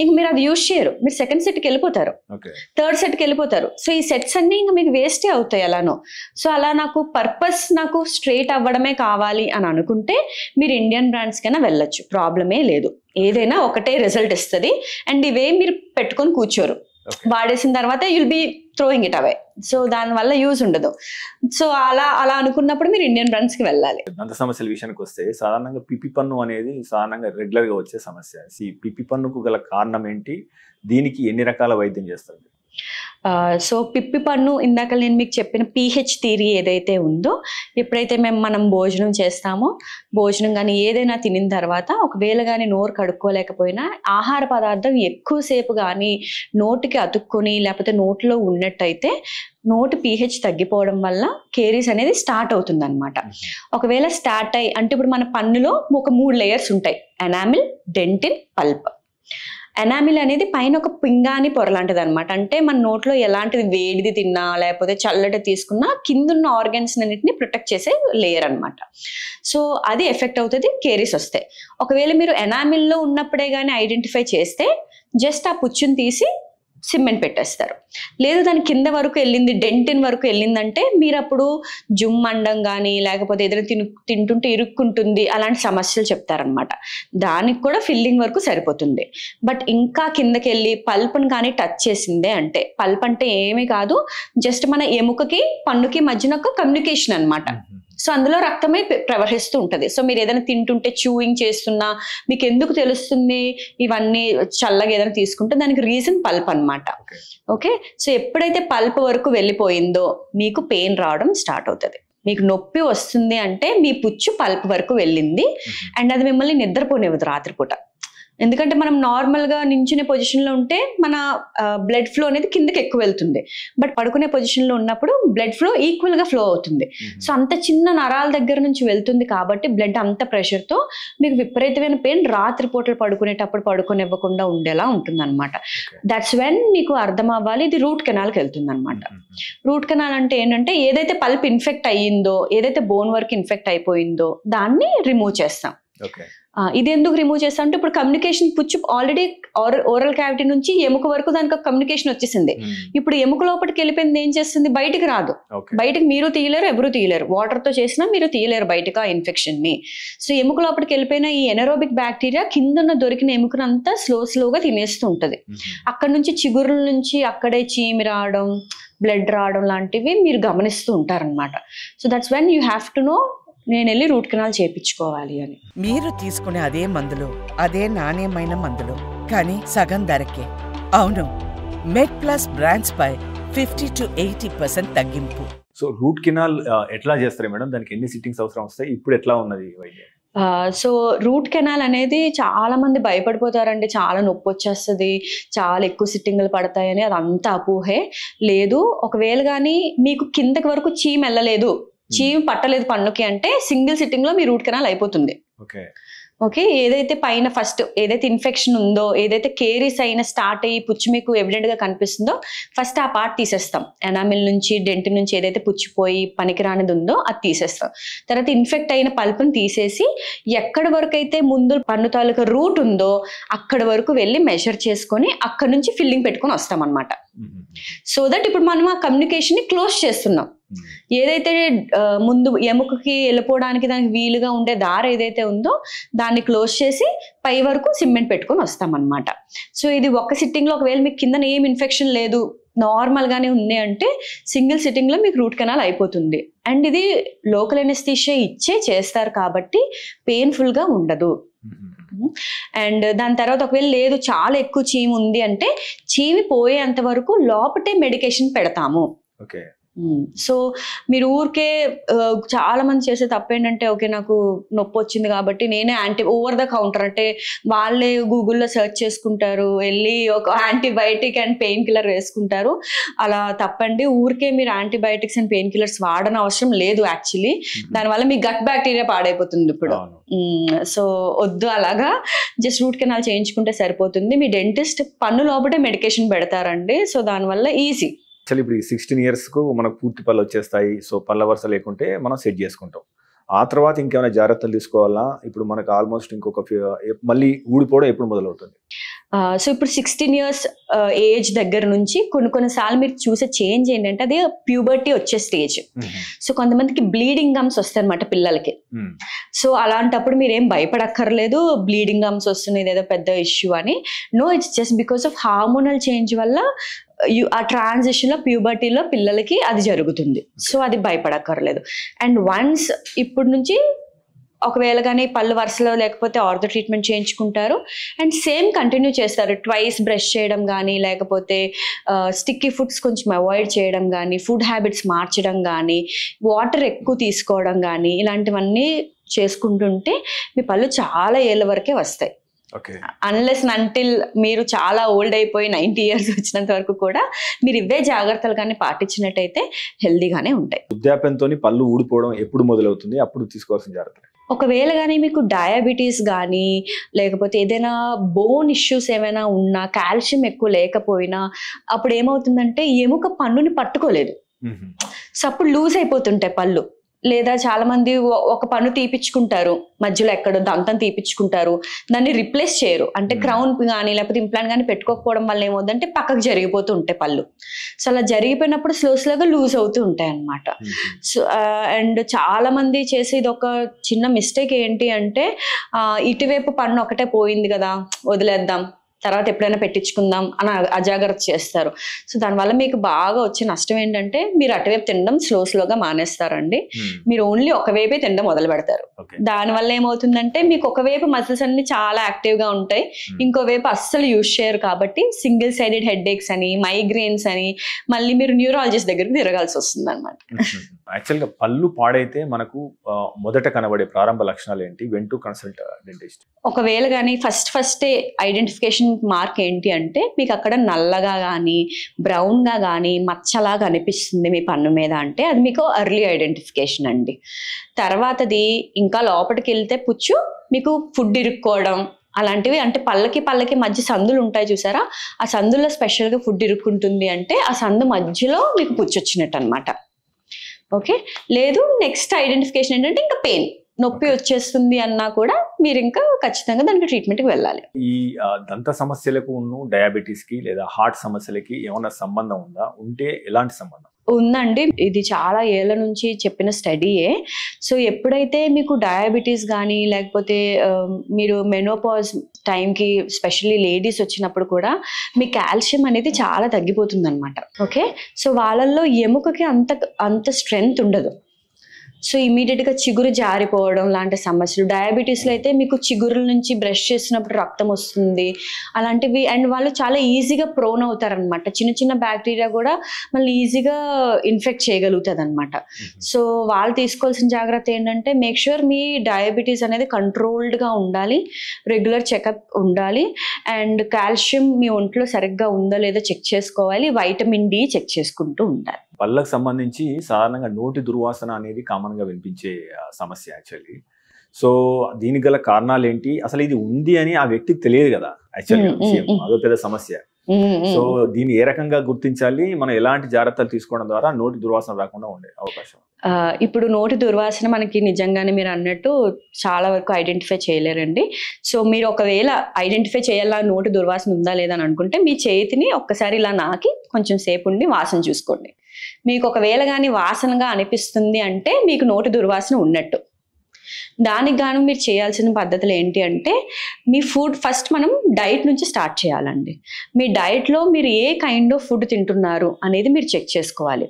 ఇంక మీరు అది యూజ్ చేయరు, మీరు సెకండ్ సెట్కి వెళ్ళిపోతారు, థర్డ్ సెట్కి వెళ్ళిపోతారు. సో ఈ సెట్స్ అన్ని ఇంకా మీకు వేస్టే అవుతాయి అలానో. సో అలా నాకు స్ట్రైట్ అవ్వడమే కావాలి అని అనుకుంటే మీరు ఇండియన్ బ్రాండ్స్ కైనా వెళ్ళొచ్చు, ప్రాబ్లమే లేదు. ఏదైనా ఒకటే రిజల్ట్ ఇస్తుంది అండ్ ఇవే మీరు పెట్టుకొని కూర్చోరు, వాడేసిన తర్వాత you'll be throwing it away. So దానివల్ల యూజ్ ఉండదు. సో అలా అనుకున్నప్పుడు మీరు ఇండియన్ బ్రాండ్స్ కి వెళ్ళాలి. దంత సమస్యల విషయానికి వస్తే సాధారణంగా పిప్పి పన్ను అనేది సాధారణంగా రెగ్యులర్ గా వచ్చే సమస్య. ఈ పిప్పి పన్నుకు గల కారణం ఏంటి, దీనికి ఎన్ని రకాల వైద్యం చేస్తారు? సో పిప్పి పన్ను ఇందాక నేను మీకు చెప్పిన pH థియరీ ఏదైతే ఉందో, ఎప్పుడైతే మనం భోజనం చేస్తామో, భోజనం కానీ ఏదైనా తినిన తర్వాత ఒకవేళ కానీ నోరు కడుక్కోలేకపోయినా ఆహార పదార్థం ఎక్కువసేపు కానీ నోటికి అతుక్కొని లేకపోతే నోట్లో ఉన్నట్టయితే నోటి pH తగ్గిపోవడం వల్ల కేరీస్ అనేది స్టార్ట్ అవుతుంది అనమాట. ఒకవేళ స్టార్ట్ అయ్యి అంటే ఇప్పుడు మన పన్నులో ఒక 3 లేయర్స్ ఉంటాయి, ఎనామిల్, డెంటిన్, పల్ప్. ఎనామిల్ అనేది పైన ఒక పింగాని పొర లాంటిది అనమాట. అంటే మన నోట్లో ఎలాంటిది వేడిది తిన్నా లేకపోతే చల్లటి తీసుకున్నా కిందున్న ఆర్గన్స్ అన్నిటిని ప్రొటెక్ట్ చేసే లేయర్ అనమాట. సో అది ఎఫెక్ట్ అవుతుంది, కేరీస్ వస్తాయి. ఒకవేళ మీరు ఎనామిల్లో ఉన్నప్పుడే కానీ ఐడెంటిఫై చేస్తే జస్ట్ ఆ పుచ్చుని తీసి సిమెంట్ పెట్టేస్తారు. లేదు దాని కింద వరకు వెళ్ళింది, డెంటిన్ వరకు వెళ్ళిందంటే మీరు అప్పుడు జుమ్ అండం కానీ లేకపోతే ఏదైనా తింటుంటే ఇరుక్కుంటుంది అలాంటి సమస్యలు చెప్తారనమాట. దానికి కూడా ఫిల్లింగ్ వరకు సరిపోతుంది. బట్ ఇంకా కిందకి వెళ్ళి పల్ప్ని కానీ టచ్ చేసిందే అంటే, పల్ప్ అంటే ఏమీ కాదు, జస్ట్ మన ఎముకకి పన్నుకి మధ్యన ఒక కమ్యూనికేషన్ అనమాట. సో అందులో రక్తమే ప్రవహిస్తూ ఉంటుంది. సో మీరు ఏదైనా తింటుంటే చూయింగ్ చేస్తున్నా మీకు ఎందుకు తెలుస్తుంది ఇవన్నీ చల్లగా ఏదైనా తీసుకుంటే దానికి రీజన్ పల్ప్ అనమాట. ఓకే, సో ఎప్పుడైతే పల్ప్ వరకు వెళ్ళిపోయిందో మీకు పెయిన్ రావడం స్టార్ట్ అవుతుంది. మీకు నొప్పి వస్తుంది అంటే మీ పుచ్చు పల్ప్ వరకు వెళ్ళింది అండ్ అది మిమ్మల్ని నిద్రపోనివ్వదు రాత్రిపూట. ఎందుకంటే మనం నార్మల్గా నించునే పొజిషన్లో ఉంటే మన బ్లడ్ ఫ్లో అనేది కిందకి ఎక్కువ వెళ్తుంది. బట్ పడుకునే పొజిషన్లో ఉన్నప్పుడు బ్లడ్ ఫ్లో ఈక్వల్గా ఫ్లో అవుతుంది. సో అంత చిన్న నరాల దగ్గర నుంచి వెళ్తుంది కాబట్టి బ్లడ్ అంత ప్రెషర్తో మీకు విపరీతమైన పెయిన్ రాత్రిపూటలు పడుకునేటప్పుడు పడుకోనివ్వకుండా ఉండేలా ఉంటుంది అనమాట. దట్స్ వెన్ మీకు అర్థం అవ్వాలి ఇది రూట్ కెనాల్కి వెళ్తుంది అనమాట. రూట్ కెనాల్ అంటే ఏంటంటే ఏదైతే పల్ప్ ఇన్ఫెక్ట్ అయ్యిందో, ఏదైతే బోన్ వర్క్ ఇన్ఫెక్ట్ అయిపోయిందో దాన్ని రిమూవ్ చేస్తాం. ఇది ఎందుకు రిమూవ్ చేస్తా అంటే ఇప్పుడు కమ్యూనికేషన్ పుచ్చు ఆల్రెడీ ఓరల్ క్యావిటీ నుంచి ఎముక వరకు దానికి ఒక కమ్యూనికేషన్ వచ్చేసింది. ఇప్పుడు ఎముక లోపలికి వెళ్ళిపోయింది ఏం చేస్తుంది, బయటికి రాదు. బయటకు మీరు తీయలేరు, ఎవరు తీయలేరు, వాటర్ తో చేసినా మీరు తీయలేరు బయటకు ఆ ఇన్ఫెక్షన్ ని. సో ఎముక లోపలికి వెళ్ళిపోయిన ఈ ఎనరోబిక్ బ్యాక్టీరియా కిందన్న దొరికిన ఎముకనంతా స్లోగా తినేస్తూ ఉంటది. అక్కడ నుంచి చిగురుల నుంచి అక్కడే చీమి రావడం, బ్లడ్ రావడం లాంటివి మీరు గమనిస్తూ ఉంటారనమాట. So that's when you have to know నేను వెళ్ళి రూట్ కెనాల్ చేయించుకోవాలి అని. మీరు తీసుకునే అదే మందులు, అదే నాణ్యమైన మందులు, కానీ సగం ధరకే. అవును, మెడ్ ప్లస్ బ్రాండ్స్ పై 50 to 80% తగ్గింపు. సో రూట్ కెనాల్ ఎట్లా చేస్తారు మేడం, దానికి ఎన్ని సిట్టింగ్స్ అవసరం వస్తాయి, ఇప్పుడు ఎట్లా ఉన్నది వైద్యం? సో రూట్ కెనాల్ అనేది చాలా మంది భయపడిపోతారండి, చాలా నొప్పి వచ్చేస్తుంది, చాలా ఎక్కువ సిట్టింగ్లు పడతాయని. అదంతా అపోహే లేదు. ఒకవేళ కానీ మీకు కిందకి వరకు చీమ వెళ్ళలేదు, చీమ పట్టలేదు పన్నుకి అంటే సింగిల్ సిట్టింగ్ లో మీ రూట్ కెనాల్ అయిపోతుంది. ఓకే, ఏదైతే పైన ఫస్ట్ ఏదైతే ఇన్ఫెక్షన్ ఉందో, ఏదైతే కేరీస్ అయినా స్టార్ట్ అయ్యి పుచ్చు మీకు ఎవిడెంట్ గా కనిపిస్తుందో ఫస్ట్ ఆ పార్ట్ తీసేస్తాం. ఎనామిల్ నుంచి డెంటిన్ నుంచి ఏదైతే పుచ్చిపోయి పనికిరానిది ఉందో అది తీసేస్తాం. తర్వాత ఇన్ఫెక్ట్ అయిన పల్పుని తీసేసి ఎక్కడి వరకు అయితే ముందు పన్ను తాలూకా రూట్ ఉందో అక్కడ వరకు వెళ్ళి మెజర్ చేసుకొని అక్కడ నుంచి ఫిల్లింగ్ పెట్టుకొని వస్తాం అనమాట. సో దట్ ఇప్పుడు మనం ఆ కమ్యూనికేషన్ ని క్లోజ్ చేస్తున్నాం. ఏదైతే ముందు ఎముకకి వెళ్ళిపోవడానికి దానికి వీలుగా ఉండే దారి ఏదైతే ఉందో దాన్ని క్లోజ్ చేసి పై వరకు సిమెంట్ పెట్టుకొని వస్తాం అనమాట. సో ఇది ఒక్క సిట్టింగ్ లో ఒకవేళ మీకు కింద ఏం ఇన్ఫెక్షన్ లేదు, నార్మల్ గానే ఉంది అంటే సింగిల్ సిట్టింగ్ లో మీకు రూట్ కెనాల్ అయిపోతుంది. అండ్ ఇది లోకల్ ఎనెస్థీషియా ఇచ్చే చేస్తారు కాబట్టి పెయిన్ఫుల్ గా ఉండదు. అండ్ దాని తర్వాత ఒకవేళ లేదు చాలా ఎక్కువ చీమి ఉంది అంటే చీమి పోయేంత వరకు లోపటే మెడికేషన్ పెడతాము. సో మీరు ఊరికే చాలా మంది చేసే తప్పు ఏంటంటే ఓకే నాకు నొప్పి వచ్చింది కాబట్టి నేనే ఓవర్ ద కౌంటర్ అంటే వాళ్ళే గూగుల్లో సెర్చ్ చేసుకుంటారు, వెళ్ళి ఒక యాంటీబయాటిక్ అండ్ పెయిన్ కిల్లర్ వేసుకుంటారు. అలా తప్పండి. ఊరికే మీరు యాంటీబయాటిక్స్ అండ్ పెయిన్ కిల్లర్స్ వాడని అవసరం లేదు యాక్చువల్లీ. దానివల్ల మీ గట్ బ్యాక్టీరియా పాడైపోతుంది ఇప్పుడు. సో వద్దు అలాగా. జస్ట్ రూట్ కెనాల్ చేయించుకుంటే సరిపోతుంది. మీ డెంటిస్ట్ పన్ను లోపటే మెడికేషన్ పెడతారండి. సో దానివల్ల ఈజీ. యాక్చువల్లీ ఇప్పుడు 16 yearsకు మనకు పూర్తి పళ్ళు వచ్చేస్తాయి. సో పళ్ళ వరుస లేకుంటే మనం సెట్ చేసుకుంటాం. ఆ తర్వాత ఇంకేమైనా జాగ్రత్తలు తీసుకోవాలా? ఇప్పుడు మనకు ఆల్మోస్ట్ ఇంకొక మళ్ళీ ఊడిపోవడం ఎప్పుడు మొదలవుతుంది? సో ఇప్పుడు 16 years ఏజ్ దగ్గర నుంచి కొన్నిసార్లు మీరు చూసే చేంజ్ ఏంటంటే అది ప్యూబర్టీ వచ్చే స్టేజ్. సో కొంతమందికి బ్లీడింగ్ గమ్స్ వస్తాయి అనమాట పిల్లలకి. సో అలాంటప్పుడు మీరు ఏం భయపడక్కర్లేదు బ్లీడింగ్ గమ్స్ వస్తున్నాయి ఏదో పెద్ద ఇష్యూ అని. No, it's just because of hormonal change వల్ల ఆ ట్రాన్సిషన్ లో ప్యూబర్టీలో పిల్లలకి అది జరుగుతుంది. సో అది భయపడక్కర్లేదు. అండ్ వన్స్ ఇప్పుడు నుంచి ఒకవేళ కానీ పళ్ళు వరుసలో లేకపోతే ఆర్థో ట్రీట్మెంట్ చేయించుకుంటారు అండ్ సేమ్ కంటిన్యూ చేస్తారు. ట్వైస్ బ్రష్ చేయడం కానీ లేకపోతే స్టిక్కీ ఫుడ్స్ కొంచెం అవాయిడ్ చేయడం కానీ, ఫుడ్ హ్యాబిట్స్ మార్చడం కానీ, వాటర్ ఎక్కువ తీసుకోవడం కానీ ఇలాంటివన్నీ చేసుకుంటుంటే మీ పళ్ళు చాలా ఏళ్ళ వరకే వస్తాయి. అన్లెస్ అంటిల్ మీరు చాలా ఓల్డ్ అయిపోయి 90 years వచ్చినంత వరకు కూడా మీరు ఇవే జాగ్రత్తలు కానీ పాటించినట్టయితే హెల్దీగానే ఉంటాయి. వృద్ధాప్యంతో పళ్ళు ఊడిపోవడం ఎప్పుడు మొదలవుతుంది? అప్పుడు తీసుకోవాల్సిన జాగ్రత్తలు? ఒకవేళ కానీ మీకు డయాబెటీస్ కానీ లేకపోతే ఏదైనా బోన్ ఇష్యూస్ ఏమైనా ఉన్నా, కాల్షియం ఎక్కువ లేకపోయినా అప్పుడు ఏమవుతుందంటే ఎముక పన్నుని పట్టుకోలేదు. సో అప్పుడు లూజ్ అయిపోతుంటాయి పళ్ళు. లేదా చాలా మంది ఒక పన్ను తీపిచ్చుకుంటారు, మధ్యలో ఎక్కడో దంతం తీపిచ్చుకుంటారు, దాన్ని రిప్లేస్ చేయరు. అంటే క్రౌన్ కానీ లేకపోతే ఇంప్లాంట్ కానీ పెట్టుకోకపోవడం వల్ల ఏమవుతుందంటే పక్కకు జరిగిపోతూ ఉంటాయి పళ్ళు. సో అలా జరిగిపోయినప్పుడు స్లోగా లూజ్ అవుతూ ఉంటాయి అన్నమాట. సో అండ్ చాలా మంది చేసేది ఒక చిన్న మిస్టేక్ ఏంటి అంటే ఇటువైపు పన్ను ఒకటే పోయింది కదా వదిలేద్దాం, తర్వాత ఎప్పుడైనా పెట్టించుకుందాం అని అజాగ్రత్త చేస్తారు. సో దానివల్ల మీకు బాగా వచ్చే నష్టం ఏంటంటే మీరు అటువైపు తినడం స్లోగా మానేస్తారండి. మీరు ఓన్లీ ఒకవైపే తినడం మొదలు పెడతారు. దానివల్ల ఏమవుతుందంటే మీకు ఒకవైపు మజిల్స్ అన్ని చాలా యాక్టివ్ గా ఉంటాయి, ఇంకోవైపు అస్సలు యూజ్ చేయరు. కాబట్టి సింగిల్ సైడెడ్ హెడ్ ఏక్స్ అని, మైగ్రేన్స్ అని మళ్ళీ మీరు న్యూరాలజిస్ట్ దగ్గరికి తిరగాల్సి వస్తుంది అనమాట. యాక్చువల్గా పళ్ళు పాడైతే మనకు మొదట కనబడే ప్రారంభ లక్షణాలు ఏంటి? When to consult dentist? ఒకవేళ కానీ ఫస్టే ఐడెంటిఫికేషన్ మార్క్ ఏంటి అంటే మీకు అక్కడ నల్లగా కానీ బ్రౌన్ గా కానీ మచ్చలాగా అనిపిస్తుంది మీ పన్ను మీద అంటే అది మీకు ఎర్లీ ఐడెంటిఫికేషన్ అండి. తర్వాతది ఇంకా లోపలికి వెళ్తే పుచ్చు మీకు ఫుడ్ ఇరుక్కోవడం అలాంటివి, అంటే పళ్ళకి మధ్య సందులు ఉంటాయి చూసారా, ఆ సందుల్లో స్పెషల్గా ఫుడ్ ఇరుక్కుంటుంది అంటే ఆ సందు మధ్యలో మీకు పుచ్చు వచ్చినట్టు అనమాట. ఓకే, లేదు నెక్స్ట్ ఐడెంటిఫికేషన్ ఏంటంటే ఇంకా పెయిన్, నొప్పి వచ్చేస్తుంది అన్నా కూడా మీరు ఇంకా ఖచ్చితంగా దానికి ట్రీట్మెంట్కి వెళ్ళాలి. ఈ దంత సమస్యలకు డయాబెటీస్ కి లేదా హార్ట్ సమస్యలకి ఏమైనా సంబంధం ఉందా? ఉంటే ఎలాంటి సంబంధం? ఉందండి. ఇది చాలా ఏళ్ళ నుంచి చెప్పిన స్టడీయే. సో ఎప్పుడైతే మీకు డయాబెటీస్ కానీ లేకపోతే మీరు మెనోపాజ్ టైంకి స్పెషల్లీ లేడీస్ వచ్చినప్పుడు కూడా మీ కాల్షియం అనేది చాలా తగ్గిపోతుంది అనమాట. ఓకే, సో వాళ్ళల్లో ఎముకకి అంత స్ట్రెంగ్త్ ఉండదు. సో ఇమీడియట్గా చిగురు జారిపోవడం లాంటి సమస్యలు. డయాబెటీస్లో అయితే మీకు చిగురుల నుంచి బ్రష్ చేసినప్పుడు రక్తం వస్తుంది అలాంటివి. అండ్ వాళ్ళు చాలా ఈజీగా ప్రోన్ అవుతారనమాట. చిన్న బ్యాక్టీరియా కూడా మళ్ళీ ఈజీగా ఇన్ఫెక్ట్ చేయగలుగుతుంది అనమాట. సో వాళ్ళు తీసుకోవాల్సిన జాగ్రత్త ఏంటంటే మేక్ ష్యూర్ మీ డయాబెటీస్ అనేది కంట్రోల్డ్గా ఉండాలి, రెగ్యులర్ చెకప్ ఉండాలి, అండ్ కాల్షియం మీ ఒంట్లో సరిగ్గా ఉందో లేదో చెక్ చేసుకోవాలి, వైటమిన్ డి చెక్ చేసుకుంటూ ఉండాలి. పళ్ళకు సంబంధించి సాధారణంగా నోటి దుర్వాసన అనేది కామన్గా వినిపించే సమస్య యాక్చువల్లీ. సో దీనికి గల కారణాలు ఏంటి? అసలు ఇది ఉంది అని ఆ వ్యక్తికి తెలియదు కదా యాక్చువల్గా, అదో పెద్ద సమస్య. సో దీన్ని ఏ రకంగా గుర్తించాలి? మనం ఎలాంటి జాగ్రత్తలు తీసుకోవడం ద్వారా నోటి దుర్వాసన రాకుండా ఉండే అవకాశం? ఇప్పుడు నోటి దుర్వాసన మనకి నిజంగానే మీరు అన్నట్టు చాలా వరకు ఐడెంటిఫై చేయలేరండి. సో మీరు ఒకవేళ ఐడెంటిఫై చేయాలా నోటి దుర్వాసన ఉందా లేదా అని అనుకుంటే మీ చేతిని ఒక్కసారి ఇలా నాకి కొంచెం సేపు ఉండి వాసన చూసుకోండి. మీకు ఒకవేళ కానీ వాసనగా అనిపిస్తుంది అంటే మీకు నోటి దుర్వాసన ఉన్నట్టు. దానికి గాను మీరు చేయాల్సిన పద్ధతులు ఏంటి అంటే మీ ఫుడ్ ఫస్ట్ మనం డైట్ నుంచి స్టార్ట్ చేయాలండి. మీ డైట్లో మీరు ఏ కైండ్ ఆఫ్ ఫుడ్ తింటున్నారు అనేది మీరు చెక్ చేసుకోవాలి.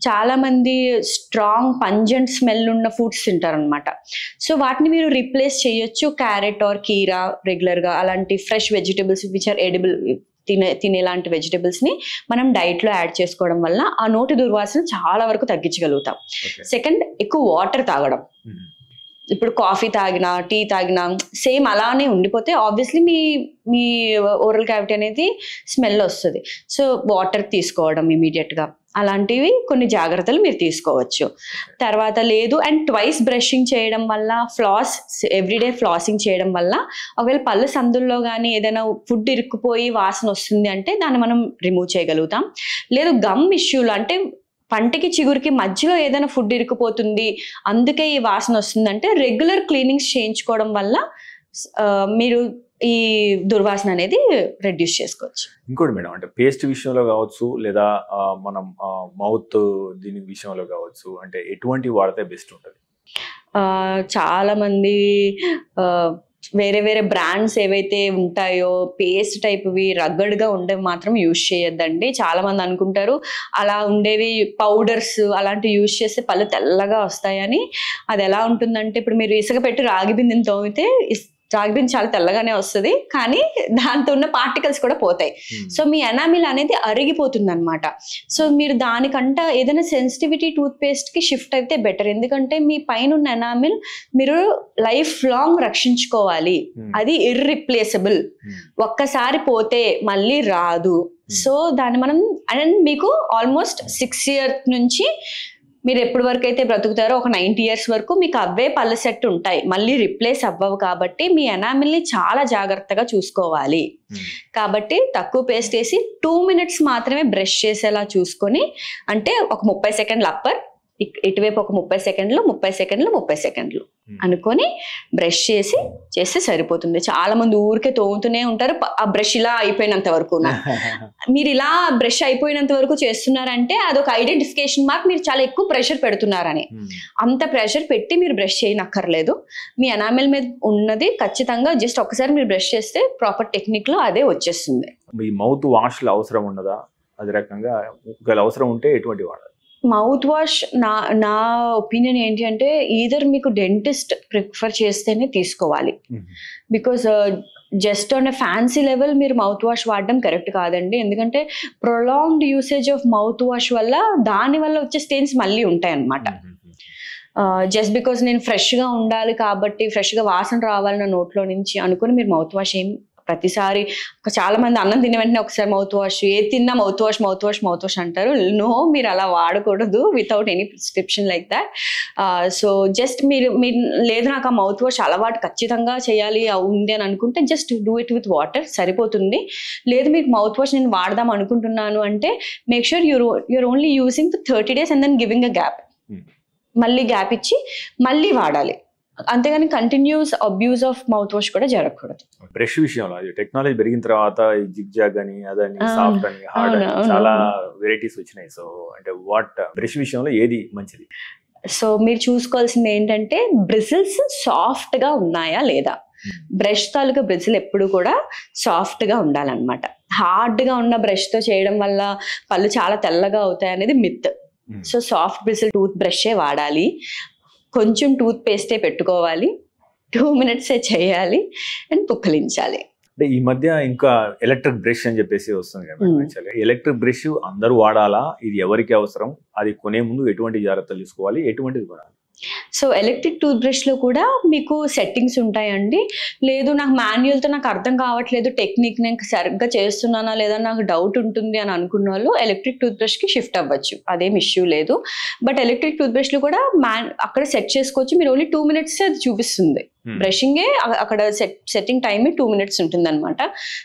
చాలామంది స్ట్రాంగ్ పంజెంట్ స్మెల్ ఉన్న ఫుడ్స్ తింటారనమాట. సో వాటిని మీరు రీప్లేస్ చేయొచ్చు క్యారెట్ ఆర్ కీరా రెగ్యులర్గా, అలాంటి fresh vegetables which are edible తినేలాంటి వెజిటబుల్స్ని మనం డైట్లో యాడ్ చేసుకోవడం వల్ల ఆ నోటి దుర్వాసన చాలా వరకు తగ్గించగలుగుతాం. సెకండ్, ఎక్కువ వాటర్ తాగడం. ఇప్పుడు కాఫీ తాగినా టీ తాగినా సేమ్ అలానే ఉండిపోతే ఆబ్వియస్లీ మీ ఓరల్ క్యావిటీ అనేది స్మెల్ వస్తుంది. సో వాటర్ తీసుకోవడం ఇమీడియట్గా, అలాంటివి కొన్ని జాగ్రత్తలు మీరు తీసుకోవచ్చు. తర్వాత లేదు అండ్ ట్వైస్ బ్రషింగ్ చేయడం వల్ల, ఎవ్రీడే ఫ్లాసింగ్ చేయడం వల్ల ఒకవేళ పళ్ళు సందుల్లో కానీ ఏదైనా ఫుడ్ ఇరుక్కుపోయి వాసన వస్తుంది అంటే దాన్ని మనం రిమూవ్ చేయగలుగుతాం. లేదు గమ్ ఇష్యూలు అంటే పంటికి చిగురికి మధ్యలో ఏదైనా ఫుడ్ ఇరుక్కుపోతుంది అందుకే ఈ వాసన వస్తుందంటే రెగ్యులర్ క్లీనింగ్స్ చేయించుకోవడం వల్ల మీరు ఈ దుర్వాసన అనేది రెడ్యూస్ చేసుకోవచ్చు. ఇంకోటి మేడం, అంటే పేస్ట్ విషయంలో కావచ్చు లేదా మనం మౌత్ దీని విషయంలో కావచ్చు, అంటే ఎటువంటి వాడితే బెస్ట్ ఉంటుంది? చాలా మంది వేరే వేరే బ్రాండ్స్ ఏవైతే ఉంటాయో పేస్ట్ టైప్వి రగ్గడ్గా ఉండేవి మాత్రం యూజ్ చేయొద్దండి. చాలా మంది అనుకుంటారు అలా ఉండేవి పౌడర్స్ అలాంటివి యూజ్ చేస్తే పళ్ళు తెల్లగా వస్తాయని. అది ఎలా ఉంటుందంటే, ఇప్పుడు మీరు ఇసుక పెట్టి రాగి బిందెని తోమితే రాగి బిందె చాలా తెల్లగానే వస్తుంది, కానీ దాంతో ఉన్న పార్టికల్స్ కూడా పోతాయి. సో మీ ఎనామిల్ అనేది అరిగిపోతుంది అనమాట. సో మీరు దానికంట ఏదైనా సెన్సిటివిటీ టూత్ పేస్ట్కి షిఫ్ట్ అయితే బెటర్. ఎందుకంటే మీ పైన ఉన్న ఎనామిల్ మీరు లైఫ్ లాంగ్ రక్షించుకోవాలి. అది ఇర్రిప్లేసబుల్. ఒక్కసారి పోతే మళ్ళీ రాదు. సో దాన్ని మనం అండ్ మీకు ఆల్మోస్ట్ 6 years నుంచి మీరు ఎప్పటి వరకు అయితే బ్రతుకుతారో ఒక 90 years వరకు మీకు అవే పళ్ళ సెట్ ఉంటాయి, మళ్ళీ రిప్లేస్ అవ్వవు. కాబట్టి మీ ఎనామిల్ని చాలా జాగ్రత్తగా చూసుకోవాలి. కాబట్టి తక్కువ పేస్ట్ వేసి 2 minutes మాత్రమే బ్రష్ చేసేలా చూసుకొని, అంటే ఒక 30 seconds అప్పర్, ఇటువైపు ఒక 30 seconds, 30 seconds, 30 seconds అనుకొని బ్రష్ చేస్తే సరిపోతుంది. చాలా మంది ఊరికే తోముతూనే ఉంటారు, ఆ బ్రష్ ఇలా అయిపోయినంత వరకు. మీరు ఇలా బ్రష్ అయిపోయినంత వరకు చేస్తున్నారంటే అదొక ఐడెంటిఫికేషన్ మార్క్, మీరు చాలా ఎక్కువ ప్రెషర్ పెడుతున్నారని. అంత ప్రెషర్ పెట్టి మీరు బ్రష్ చేయనక్కర్లేదు. మీ ఎనామిల్ మీద ఉన్నది ఖచ్చితంగా జస్ట్ ఒకసారి మీరు బ్రష్ చేస్తే ప్రాపర్ టెక్నిక్ లో అదే వచ్చేస్తుంది. ఈ మౌత్ వాష్లు అవసరం ఉండదా? అది రకంగా ఒకవేళ అవసరం ఉంటే ఎటువంటి వాడాలి? మౌత్ వాష్ నా ఒపీనియన్ ఏంటి అంటే, ఈదర్ మీకు డెంటిస్ట్ ప్రిఫర్ చేస్తేనే తీసుకోవాలి. Because just on a fancy level మీరు మౌత్ వాష్ వాడడం కరెక్ట్ కాదండి. ఎందుకంటే prolonged usage of mouth wash వల్ల దాని వల్ల వచ్చే స్టెయిన్స్ మళ్ళీ ఉంటాయి అన్నమాట. జస్ట్ బికాస్ నేను ఫ్రెష్గా ఉండాలి కాబట్టి, ఫ్రెష్గా వాసన రావాలి నా నోట్లో నుంచి అనుకుని మీరు మౌత్ వాష్ ఏం ప్రతిసారి, చాలా మంది అన్నం తిన్న వెంటనే ఒకసారి మౌత్ వాష్, ఏది తిన్నా మౌత్ వాష్ అంటారు. నో, మీరు అలా వాడకూడదు without any prescription like that. So just మీరు లేదు నాకు ఆ మౌత్ వాష్ అలవాటు ఖచ్చితంగా చేయాలి ఉంది అని అనుకుంటే just do it with water సరిపోతుంది. లేదు మీకు మౌత్ వాష్ నేను వాడదాం అనుకుంటున్నాను అంటే make sure you're only using for 30 days and then giving a gap. మళ్ళీ గ్యాప్ ఇచ్చి మళ్ళీ వాడాలి, అంతేగాని continuous abuse of mouth wash కూడా జరగకూడదు. బ్రష్ విషయంలో టెక్నాలజీ పెరిగిన తర్వాత జిగ్జాగ్ అని అదని సాఫ్ట్ అని హార్డ్ అని చాలా వెరైటీస్ వచ్చినాయి. సో అంటే బ్రష్ విషయంలో ఏది మంచిది? సో మీరు చూసుకోవాల్సింది ఏంటంటే బ్రిజిల్స్ సాఫ్ట్ గా ఉన్నాయా లేదా. బ్రష్ తాలూకా బ్రిజిల్ ఎప్పుడు కూడా సాఫ్ట్ గా ఉండాలన్నమాట. హార్డ్ గా ఉన్న బ్రష్ తో చేయడం వల్ల పళ్ళు చాలా తెల్లగా అవుతాయి అనేది myth. So soft bristle tooth బ్రషే వాడాలి, కొంచెం టూత్ పేస్టే పెట్టుకోవాలి, 2 minutes చేయాలి అండ్ పుక్కలించాలి. అంటే ఈ మధ్య ఇంకా ఎలక్ట్రిక్ బ్రష్ అని చెప్పేసి వస్తుంది కదా. ఎలక్ట్రిక్ బ్రష్ అందరూ వాడాలా? ఇది ఎవరికి అవసరం? అది కొనే ముందు ఎటువంటి జాగ్రత్తలు తీసుకోవాలి? ఎటువంటిది కొనాలి? సో ఎలక్ట్రిక్ టూత్ బ్రష్లో కూడా మీకు సెట్టింగ్స్ ఉంటాయండి. లేదు నాకు మాన్యువల్తో నాకు అర్థం కావట్లేదు, టెక్నిక్ నేను సరిగ్గా చేస్తున్నానా లేదా నాకు డౌట్ ఉంటుంది అని అనుకున్న వాళ్ళు ఎలక్ట్రిక్ టూత్ బ్రష్కి షిఫ్ట్ అవ్వచ్చు, అదేం ఇష్యూ లేదు. బట్ ఎలక్ట్రిక్ టూత్ బ్రష్లు కూడా అక్కడ సెట్ చేసుకోవచ్చు. మీరు ఓన్లీ 2 minutes అది చూపిస్తుంది. బ్రషింగే అక్కడ సెట్టింగ్ టైం 2 minutes ఉంటుంది అనమాట.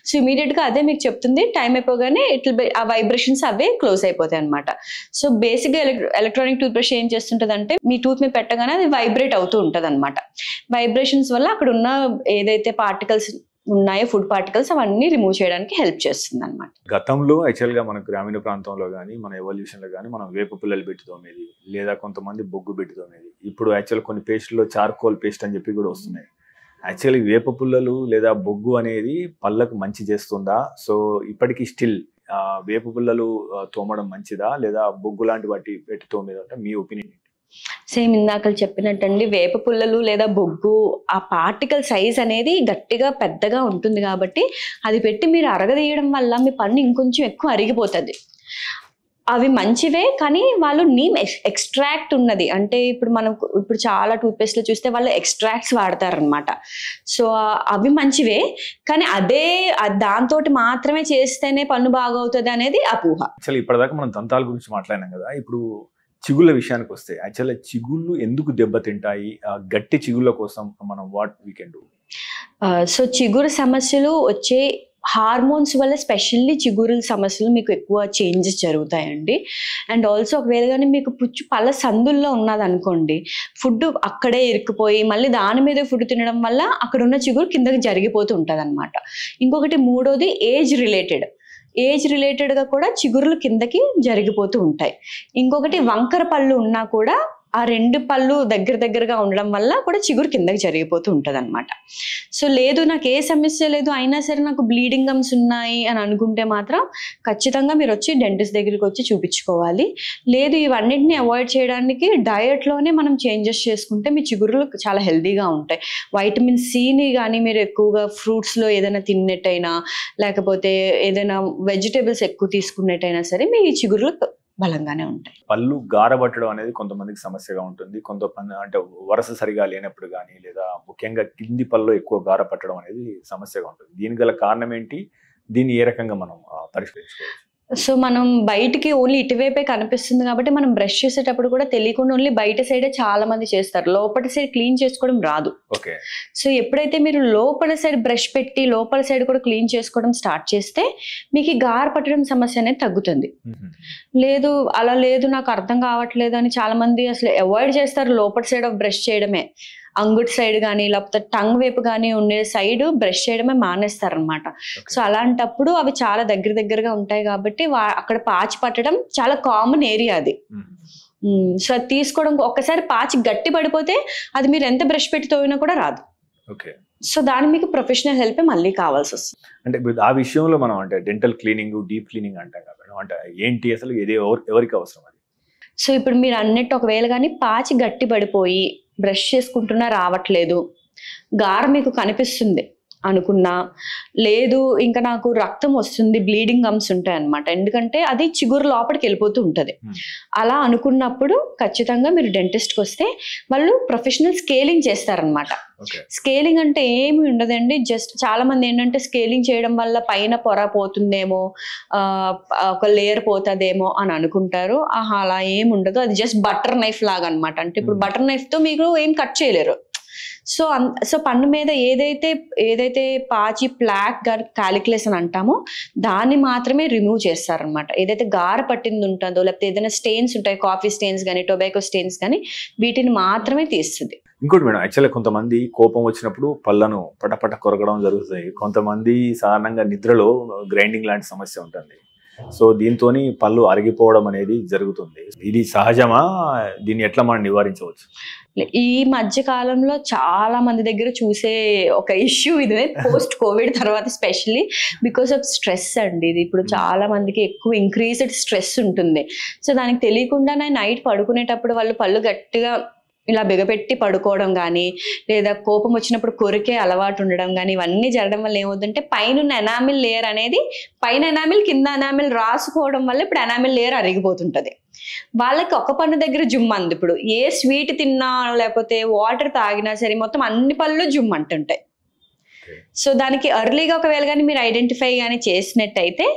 సో ఇమీడియట్గా అదే మీకు చెప్తుంది, టైం అయిపోగానే ఆ వైబ్రేషన్స్ అవే క్లోజ్ అయిపోతాయి అనమాట. సో బేసిక్గా ఎలక్ట్రానిక్ టూత్ బ్రష్ ఏం చేస్తుంటుంది అంటే మీ టూత్ మీద పెట్టగానే అది వైబ్రేట్ అవుతూ ఉంటుంది అనమాట. వైబ్రేషన్స్ వల్ల అక్కడ ఉన్న ఏదైతే పార్టికల్స్ ఉన్నాయో ఫుడ్ పార్టికల్స్ అవన్నీ రిమూవ్ చేయడానికి హెల్ప్ చేస్తుంది అనమాట. గతంలో యాక్చువల్గా మన గ్రామీణ ప్రాంతంలో కానీ మన ఎవల్యూషన్లో కానీ మనం వేప పుల్లలు పెట్టి తోమేది, లేదా కొంతమంది బొగ్గు పెట్టి తోమేది. ఇప్పుడు యాక్చువల్ కొన్ని పేస్ట్లో చార్కోల్ పేస్ట్ అని చెప్పి కూడా వస్తున్నాయి. యాక్చువల్లీ వేప పుల్లలు లేదా బొగ్గు అనేది పళ్ళకు మంచి చేస్తుందా? సో ఇప్పటికీ స్టిల్ వేప పుల్లలు తోమడం మంచిదా లేదా బొగ్గు లాంటి వాటి పెట్టి తోమేదంటే మీ ఒపీనియన్? సేమ్ ఇందాక చెప్పినట్టండి, వేప పుల్లలు లేదా బొగ్గు ఆ పార్టికల్ సైజ్ అనేది గట్టిగా పెద్దగా ఉంటుంది కాబట్టి అది పెట్టి మీరు అరగదీయడం వల్ల మీ పన్ను ఇంకొంచెం ఎక్కువ అరిగిపోతుంది. అవి మంచివే, కానీ వాళ్ళు నీమ్ ఎక్స్ట్రాక్ట్ ఉన్నది అంటే ఇప్పుడు చాలా టూత్పేస్ట్లో చూస్తే వాళ్ళు ఎక్స్ట్రాక్ట్స్ వాడతారనమాట. సో అవి మంచివే, కానీ దాంతో మాత్రమే చేస్తేనే పన్ను బాగవుతుంది అనేది అపోహ. యాక్చువల్లీ ఇప్పటిదాకా మనం దంతాల గురించి మాట్లాడినాం కదా, ఇప్పుడు చిగుళ్ళ విషయానికి వస్తే యాక్చువల్లీ చిగుళ్ళు ఎందుకు దెబ్బతింటాయి? గట్టి చిగుళ్ళ కోసం మనం what we can do? So చిగురు సమస్యలు వచ్చే హార్మోన్స్ వల్ల స్పెషల్లీ చిగురు సమస్యలు మీకు ఎక్కువ చేంజెస్ జరుగుతాయండి. అండ్ ఆల్సో ఒకవేళ కానీ మీకు పళ్ళ సందుల్లో ఉన్నది అనుకోండి, ఫుడ్ అక్కడే ఇరుక్కుపోయి మళ్ళీ దాని మీద ఫుడ్ తినడం వల్ల అక్కడ ఉన్న చిగురు కిందకి జరిగిపోతూ ఉంటుంది అనమాట. ఇంకొకటి మూడోది ఏజ్ రిలేటెడ్గా కూడా చిగురులు కిందకి జరిగిపోతూ ఉంటాయి. ఇంకొకటి వంకర పళ్ళు ఉన్నా కూడా ఆ రెండు పళ్ళు దగ్గరగా ఉండడం వల్ల కూడా చిగురు కిందకి జరిగిపోతూ ఉంటుంది అనమాట. సో లేదు నాకు ఏ సమస్య లేదు అయినా సరే నాకు బ్లీడింగ్ గమ్స్ ఉన్నాయి అని అనుకుంటే మాత్రం ఖచ్చితంగా మీరు వచ్చి డెంటిస్ట్ దగ్గరికి వచ్చి చూపించుకోవాలి. లేదు ఇవన్నిటిని అవాయిడ్ చేయడానికి డయట్లోనే మనం చేంజెస్ చేసుకుంటే మీ చిగురులు చాలా హెల్తీగా ఉంటాయి. వైటమిన్ సిని కానీ మీరు ఎక్కువగా ఫ్రూట్స్లో ఏదైనా తిన్నట్టయినా లేకపోతే ఏదైనా వెజిటేబుల్స్ ఎక్కువ తీసుకున్నట్టయినా సరే మీ చిగురులు బలంగానే ఉంటాయి. పళ్ళు గారబట్టడం అనేది కొంతమందికి సమస్యగా ఉంటుంది. కొంతమంది అంటే వరస సరిగా లేనప్పుడు కానీ లేదా ముఖ్యంగా కింది పళ్ళు ఎక్కువ గారపట్టడం అనేది సమస్యగా ఉంటుంది. దీనికి గల కారణం ఏంటి? దీన్ని ఏ రకంగా మనం పరిష్కరించుకోవచ్చు? సో మనం బయటికి ఓన్లీ ఇటువైపే కనిపిస్తుంది కాబట్టి మనం బ్రష్ చేసేటప్పుడు కూడా తెలియకుండా ఓన్లీ బయట సైడే చాలా మంది చేస్తారు, లోపల సైడ్ క్లీన్ చేసుకోవడం రాదు. ఓకే. సో ఎప్పుడైతే మీరు లోపల సైడ్ బ్రష్ పెట్టి లోపల సైడ్ కూడా క్లీన్ చేసుకోవడం స్టార్ట్ చేస్తే మీకు గార పట్టడం సమస్య అనేది తగ్గుతుంది. లేదు అలా లేదు నాకు అర్థం కావట్లేదు అని చాలా మంది అసలు అవాయిడ్ చేస్తారు లోపల సైడ్ ఆఫ్ బ్రష్ చేయడమే. అంగుటి సైడ్ కానీ లేకపోతే టంగ్ వైపు కానీ ఉండే సైడ్ బ్రష్ చేయడమే మానేస్తారనమాట. సో అలాంటప్పుడు అవి చాలా దగ్గరగా ఉంటాయి కాబట్టి అక్కడ పాచి పట్టడం చాలా కామన్ ఏరియా అది. సో అది తీసుకోవడం ఒక్కసారి పాచి గట్టి పడిపోతే అది మీరు ఎంత బ్రష్ పెట్టి తోవినా కూడా రాదు. సో దానికి మీకు ప్రొఫెషనల్ హెల్ప్ మళ్ళీ కావాల్సి వస్తుంది. అంటే ఆ విషయంలో మనం అంటే డెంటల్ క్లీనింగ్ డీప్ క్లీనింగ్ అంటాం కాబట్టి అంటే ఏంటి అసలు ఎవరికి అవసరం అది? సో ఇప్పుడు మీరు అన్నట్టు ఒకవేళ కానీ పాచి గట్టి పడిపోయి బ్రష్ చేసుకుంటున్నా రావట్లేదు, గార మీకు కనిపిస్తుంది అనుకున్నా, లేదు ఇంకా నాకు రక్తం వస్తుంది బ్లీడింగ్ గమ్స్ ఉంటాయి అన్నమాట, ఎందుకంటే అది చిగురు లోపలికి వెళ్ళిపోతూ ఉంటుంది, అలా అనుకున్నప్పుడు ఖచ్చితంగా మీరు డెంటిస్ట్కి వస్తే వాళ్ళు ప్రొఫెషనల్ స్కేలింగ్ చేస్తారనమాట. స్కేలింగ్ అంటే ఏమి ఉండదండి, జస్ట్ చాలా మంది ఏంటంటే స్కేలింగ్ చేయడం వల్ల పైన పొర పోతుందేమో ఒక లేయర్ పోతుందేమో అని అనుకుంటారు. అలా ఏమి ఉండదు, అది జస్ట్ బటర్ నైఫ్ లాగా అనమాట. అంటే ఇప్పుడు బటర్ నైఫ్తో మీకు ఏం కట్ చేయలేరు. సో పన్ను మీద ఏదైతే పాచి ప్లాక్ కాలిక్యులేస్ అని అంటామో దాన్ని మాత్రమే రిమూవ్ చేస్తారనమాట. ఏదైతే గార పట్టింది ఉంటుందో లేకపోతే ఏదైనా స్టెయిన్స్ ఉంటాయి, కాఫీ స్టెయిన్స్ కానీ టొబాకో స్టెయిన్స్ కానీ, వీటిని మాత్రమే తీస్తుంది. ఇంకోటి మేడం, యాక్చువల్గా కొంతమంది కోపం వచ్చినప్పుడు పళ్ళను పటపట కొరగడం జరుగుతుంది. కొంతమంది సాధారణంగా నిద్రలో గ్రైండింగ్ లాంటి సమస్య ఉంటుంది. సో దీంతో పళ్ళు అరిగిపోవడం అనేది జరుగుతుంది. ఇది సహజమా? దీన్ని ఎట్లా మనం నివారించవచ్చు? ఈ మధ్య కాలంలో చాలా మంది దగ్గర చూసే ఒక ఇష్యూ ఇదే, పోస్ట్ కోవిడ్ తర్వాత స్పెషల్లీ బికాస్ ఆఫ్ స్ట్రెస్ అండి. ఇది ఇప్పుడు చాలా మందికి ఎక్కువ ఇంక్రీజ్డ్ స్ట్రెస్ ఉంటుంది. సో దానికి తెలియకుండానే నైట్ పడుకునేటప్పుడు వాళ్ళు పళ్ళు గట్టిగా ఇలా బిగపెట్టి పడుకోవడం కానీ లేదా కోపం వచ్చినప్పుడు కొరికే అలవాటు ఉండడం కానీ, ఇవన్నీ జరగడం వల్ల ఏమవుతుందంటే పైన ఎనామిల్ లేయర్ అనేది పైన ఎనామిల్ కింద ఎనామిల్ రాసుకోవడం వల్ల ఇప్పుడు ఎనామిల్ లేయర్ అరిగిపోతుంటది. వాళ్ళకి ఒక పన్ను దగ్గర జుమ్ అంది. ఇప్పుడు ఏ స్వీట్ తిన్నా లేకపోతే వాటర్ తాగినా సరే మొత్తం అన్ని పళ్ళు జుమ్ అంటుంటాయి. సో దానికి ఎర్లీగా ఒకవేళ కానీ మీరు ఐడెంటిఫై కానీ చేసినట్టయితే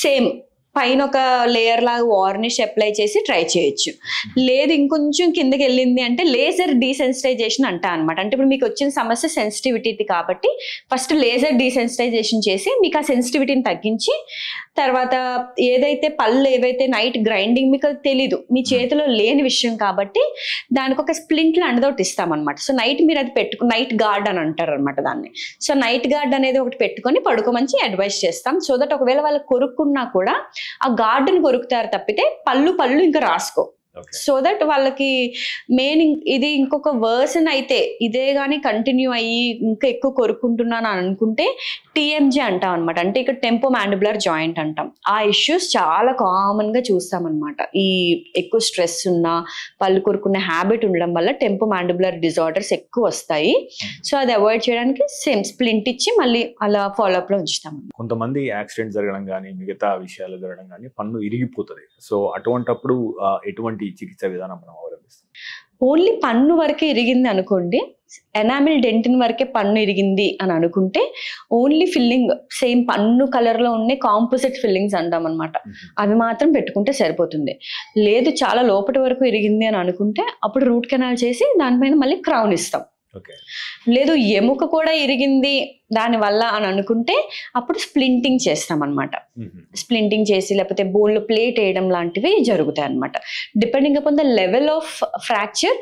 సేమ్ పైన ఒక లేయర్ లాగా వార్నిష్ అప్లై చేసి ట్రై చేయొచ్చు. లేదు ఇంకొంచెం కిందకి వెళ్ళింది అంటే లేజర్ డీసెన్సిటైజేషన్ అంటా అనమాట. అంటే ఇప్పుడు మీకు వచ్చిన సమస్య సెన్సిటివిటీ కాబట్టి ఫస్ట్ లేజర్ డీసెన్సిటైజేషన్ చేసి మీకు ఆ సెన్సిటివిటీని తగ్గించి తర్వాత పళ్ళు ఏవైతే నైట్ గ్రైండింగ్ మీకు తెలీదు, మీ చేతిలో లేని విషయం కాబట్టి దానికి ఒక స్ప్లింట్ లాంటిది ఒకటి ఇస్తామన్నమాట. సో నైట్ మీరు అది నైట్ గార్డ్ అని అంటారు అనమాట దాన్ని. సో నైట్ గార్డ్ అనేది ఒకటి పెట్టుకొని పడుకోమని అడ్వైస్ చేస్తాం. సో దట్ ఒకవేళ వాళ్ళు కొరుక్కున్నా కూడా ఆ గార్డెన్ కొరుకుతారు తప్పితే పళ్ళు ఇంకా రాసుకో. సో దట్ వాళ్ళకి మెయిన్ ఇది ఇంకొక వర్సన్ అయితే ఇదే కానీ కంటిన్యూ అయ్యి ఇంకా ఎక్కువ కొరుక్కుంటున్నాను అని అనుకుంటే టీఎంజీ అంటాం అనమాట. అంటే ఇక్కడ టెంపో మ్యాండిబులర్ జాయింట్ అంటాం. ఆ ఇష్యూస్ చాలా కామన్ గా చూస్తాం అనమాట. ఈ ఎక్కువ స్ట్రెస్ ఉన్న పళ్ళు కొరుకునే హ్యాబిట్ ఉండడం వల్ల టెంపో మ్యాండిబులర్ డిజార్డర్స్ ఎక్కువ వస్తాయి. సో అది అవాయిడ్ చేయడానికి సేమ్ స్ప్లింట్ ఇచ్చి మళ్ళీ అలా ఫాలోఅప్ లో ఉంచుతాం. కొంతమంది యాక్సిడెంట్ జరగడం కానీ మిగతా విషయాలు జరగడం కానీ పన్ను ఇరిగిపోతుంది. సో అటువంటప్పుడు ఎటువంటి చికిత్స విధానం మనం అవలంబిస్తాం? ఓన్లీ పన్ను వరకే ఇరిగింది అనుకోండి, ఎనామిల్ డెంటిన్ వరకే పన్ను ఇరిగింది అని అనుకుంటే ఓన్లీ ఫిల్లింగ్ సేమ్ పన్ను కలర్ లో ఉండే కాంపోజిట్ ఫిల్లింగ్స్ అంటాం అనమాట. అవి మాత్రం పెట్టుకుంటే సరిపోతుంది. లేదు చాలా లోపటి వరకు ఇరిగింది అని అనుకుంటే అప్పుడు రూట్ కెనాల్ చేసి దానిపైన మళ్ళీ క్రౌన్ ఇస్తాం. లేదు ఎముక కూడా ఇరిగింది దాని వల్ల అని అనుకుంటే అప్పుడు స్ప్లింటింగ్ చేస్తాం అనమాట. స్ప్లింటింగ్ చేసి లేకపోతే బోన్లో ప్లేట్ వేయడం లాంటివి జరుగుతాయి అనమాట. Depending upon the level of fracture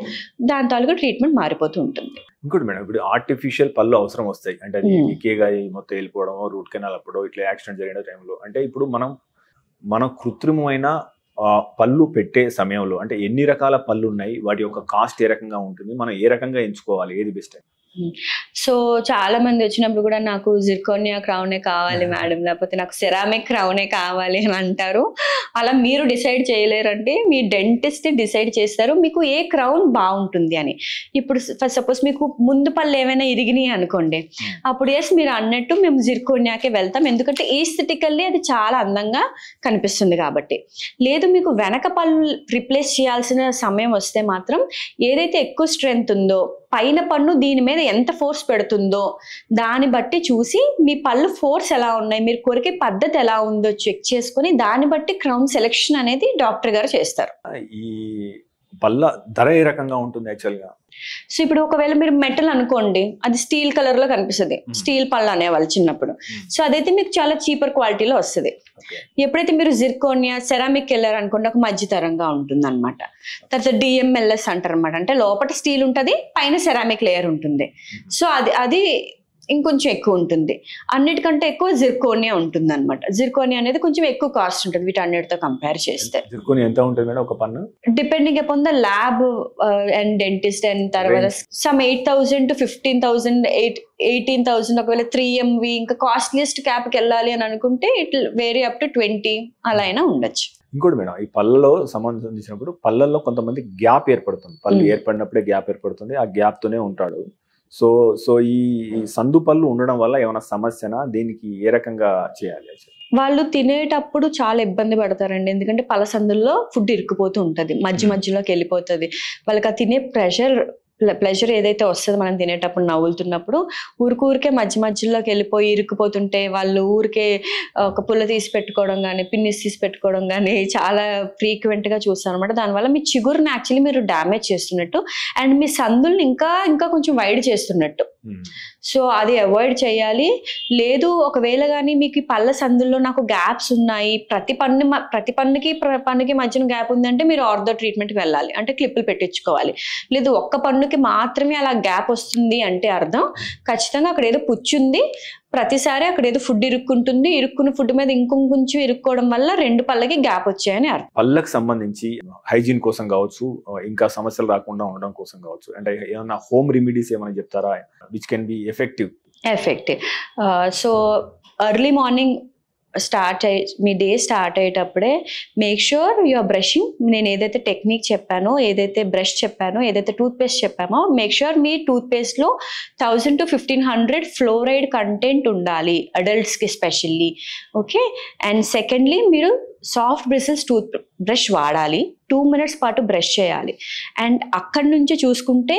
దాని తాలూకు ట్రీట్మెంట్ మారిపోతూ ఉంటుంది. ఇంకోటి మేడం, ఇప్పుడు ఆర్టిఫిషియల్ పళ్ళు అవసరం వస్తాయి అంటే అది లీకేగా మొత్తం వెళ్ళిపోవడం, రూట్ కెనాల్ అప్పుడు ఇట్లా యాక్సిడెంట్ జరిగిన టైంలో అంటే ఇప్పుడు మనం కృత్రిమమైన పళ్ళు పెట్టే సమయంలో అంటే ఎన్ని రకాల పళ్ళు ఉన్నాయి, వాటి యొక్క కాస్ట్ ఏ రకంగా ఉంటుంది, మనం ఏ రకంగా ఎంచుకోవాలి, ఏది బెస్ట్? సో చాలా మంది వచ్చినప్పుడు కూడా నాకు జిర్కోనియా క్రౌనే కావాలి మేడం, లేకపోతే నాకు సెరామిక్ క్రౌనే కావాలి అని అంటారు. అలా మీరు డిసైడ్ చేయలేరంటే మీ డెంటిస్ట్ డిసైడ్ చేస్తారు మీకు ఏ క్రౌన్ బాగుంటుంది అని. ఇప్పుడు సపోజ్ మీకు ముందు పళ్ళు ఏమైనా ఇరిగినాయి అనుకోండి, అప్పుడు మీరు అన్నట్టు మేము జిర్కోనియాకే వెళ్తాం, ఎందుకంటే ఈస్థెటికల్లీ అది చాలా అందంగా కనిపిస్తుంది కాబట్టి. లేదు మీకు వెనక పళ్ళు రిప్లేస్ చేయాల్సిన సమయం వస్తే మాత్రం ఏదైతే ఎక్కువ స్ట్రెంగ్త్ ఉందో పైన పన్ను దీని మీద ఎంత ఫోర్స్ పెడుతుందో దాన్ని బట్టి చూసి మీ పళ్ళు ఫోర్స్ ఎలా ఉన్నాయి, మీరు కొరికే పద్ధతి ఎలా ఉందో చెక్ చేసుకుని దాన్ని బట్టి క్రౌన్ సెలెక్షన్ అనేది డాక్టర్ గారు చేస్తారు. ఈ పళ్ళ ధర ఏ రకంగా ఉంటుంది యాక్చువల్గా? సో ఇప్పుడు ఒకవేళ మీరు మెటల్ అనుకోండి, అది స్టీల్ కలర్ లో కనిపిస్తుంది, స్టీల్ పళ్ళు అనేవాళ్ళు చిన్నప్పుడు. సో అదైతే మీకు చాలా చీపర్ క్వాలిటీలో వస్తుంది. ఎప్పుడైతే మీరు జిర్కోనియా సెరామిక్ వెళ్ళారు అనుకోండి, ఒక మధ్యతరంగా ఉంటుంది అనమాట. తర్వాత డిఎంఎల్ఎస్ అంటారు అనమాట, అంటే లోపల స్టీల్ ఉంటుంది, పైన సెరామిక్ లేయర్ ఉంటుంది. సో అది ఇంకొంచెం ఎక్కువ ఉంటుంది. అన్నిటికంటే ఎక్కువ జిర్కోనియా ఉంటుంది అనమాట. జిర్కోనియా అనేది కొంచెం ఎక్కువ కాస్ట్ ఉంటుంది వీటన్నిటితో కంపేర్ చేస్తే. జిర్కోనియా ఎంత ఉంటుంది మేడం ఒక పన్ను? Depending upon the lab and dentist and తర్వాత సమ్ 8,000 to 15,000 18,000. ఒకవేళ 3MV ఇంకా కాస్ట్లీయెస్ట్ క్యాప్కి వెళ్ళాలి అని అనుకుంటే ఇట్ వేరీ అప్ టు 20 అలా అయినా ఉండొచ్చు. ఇంకోటి మేడం, ఈ పళ్ళలో సంబంధించినప్పుడు పళ్ళల్లో కొంతమంది గ్యాప్ ఏర్పడుతుంది, పళ్ళు ఏర్పడినప్పుడే గ్యాప్ ఏర్పడుతుంది, ఆ గ్యాప్ తోనే ఉంటాడు. సో ఈ సందు పళ్ళు ఉండడం వల్ల ఏమైనా సమస్యనా, దీనికి ఏ రకంగా చేయాలి? వాళ్ళు తినేటప్పుడు చాలా ఇబ్బంది పడతారండి, ఎందుకంటే పళ్ళ సందుల్లో ఫుడ్ ఇరుక్కుపోతూ ఉంటుంది, మధ్యలోకి వెళ్ళిపోతుంది. వాళ్ళకి ఆ తినే ప్లెజర్ ఏదైతే వస్తుందో మనం తినేటప్పుడు నవ్వులుతున్నప్పుడు ఊరికే మధ్యలోకి వెళ్ళిపోయి ఇరుక్కుపోతుంటే వాళ్ళు ఊరికే ఒక పుల్ల తీసి పెట్టుకోవడం కానీ పిన్నిస్ తీసి పెట్టుకోవడం కానీ చాలా ఫ్రీక్వెంట్ గా చూస్తాను అనమాట. దానివల్ల మీ చిగురుని యాక్చువల్లీ మీరు డ్యామేజ్ చేస్తున్నట్టు అండ్ మీ సందుల్ని ఇంకా కొంచెం వైడ్ చేస్తున్నట్టు. సో అది అవాయిడ్ చేయాలి. లేదు ఒకవేళ కానీ మీకు ఈ పళ్ళ సందుల్లో నాకు గ్యాప్స్ ఉన్నాయి, ప్రతి పన్నుకి మధ్యన గ్యాప్ ఉందంటే మీరు ఆర్థో ట్రీట్మెంట్కి వెళ్ళాలి, అంటే క్లిప్పులు పెట్టించుకోవాలి. లేదు ఒక్క పన్నుకి మాత్రమే అలా గ్యాప్ వస్తుంది అంటే అర్థం ఖచ్చితంగా అక్కడ ఏదో పుచ్చుంది, ప్రతిసారి అక్కడ ఏదో ఫుడ్ ఇరుక్కుంటుంది, ఇరుక్కున్న ఫుడ్ మీద ఇంకొంచెం ఇరుక్కోవడం వల్ల 2 పళ్ళకి గ్యాప్ వచ్చాయని అర్థం. పళ్ళకి సంబంధించి హైజీన్ కోసం కావచ్చు, ఇంకా సమస్యలు రాకుండా ఉండడం కోసం కావచ్చు, అంటే ఏమైనా హోమ్ రెమెడీస్ ఏమైనా చెప్తారా which can be effective? So early morning మీ డే స్టార్ట్ అయ్యేటప్పుడే మేక్ ష్యూర్ యూఆర్ బ్రషింగ్. నేను ఏదైతే టెక్నిక్ చెప్పానో, ఏదైతే బ్రష్ చెప్పానో, ఏదైతే టూత్ పేస్ట్ చెప్పామో మేక్ ష్యూర్ మీ టూత్ పేస్ట్లో 1000 to 1500 ఫ్లోరైడ్ కంటెంట్ ఉండాలి అడల్ట్స్కి స్పెషల్లీ. ఓకే, అండ్ సెకండ్లీ మీరు సాఫ్ట్ బ్రిసిల్స్ టూత్ బ్రష్ వాడాలి, 2 minutes పాటు బ్రష్ చేయాలి. అండ్ అక్కడి నుంచి చూసుకుంటే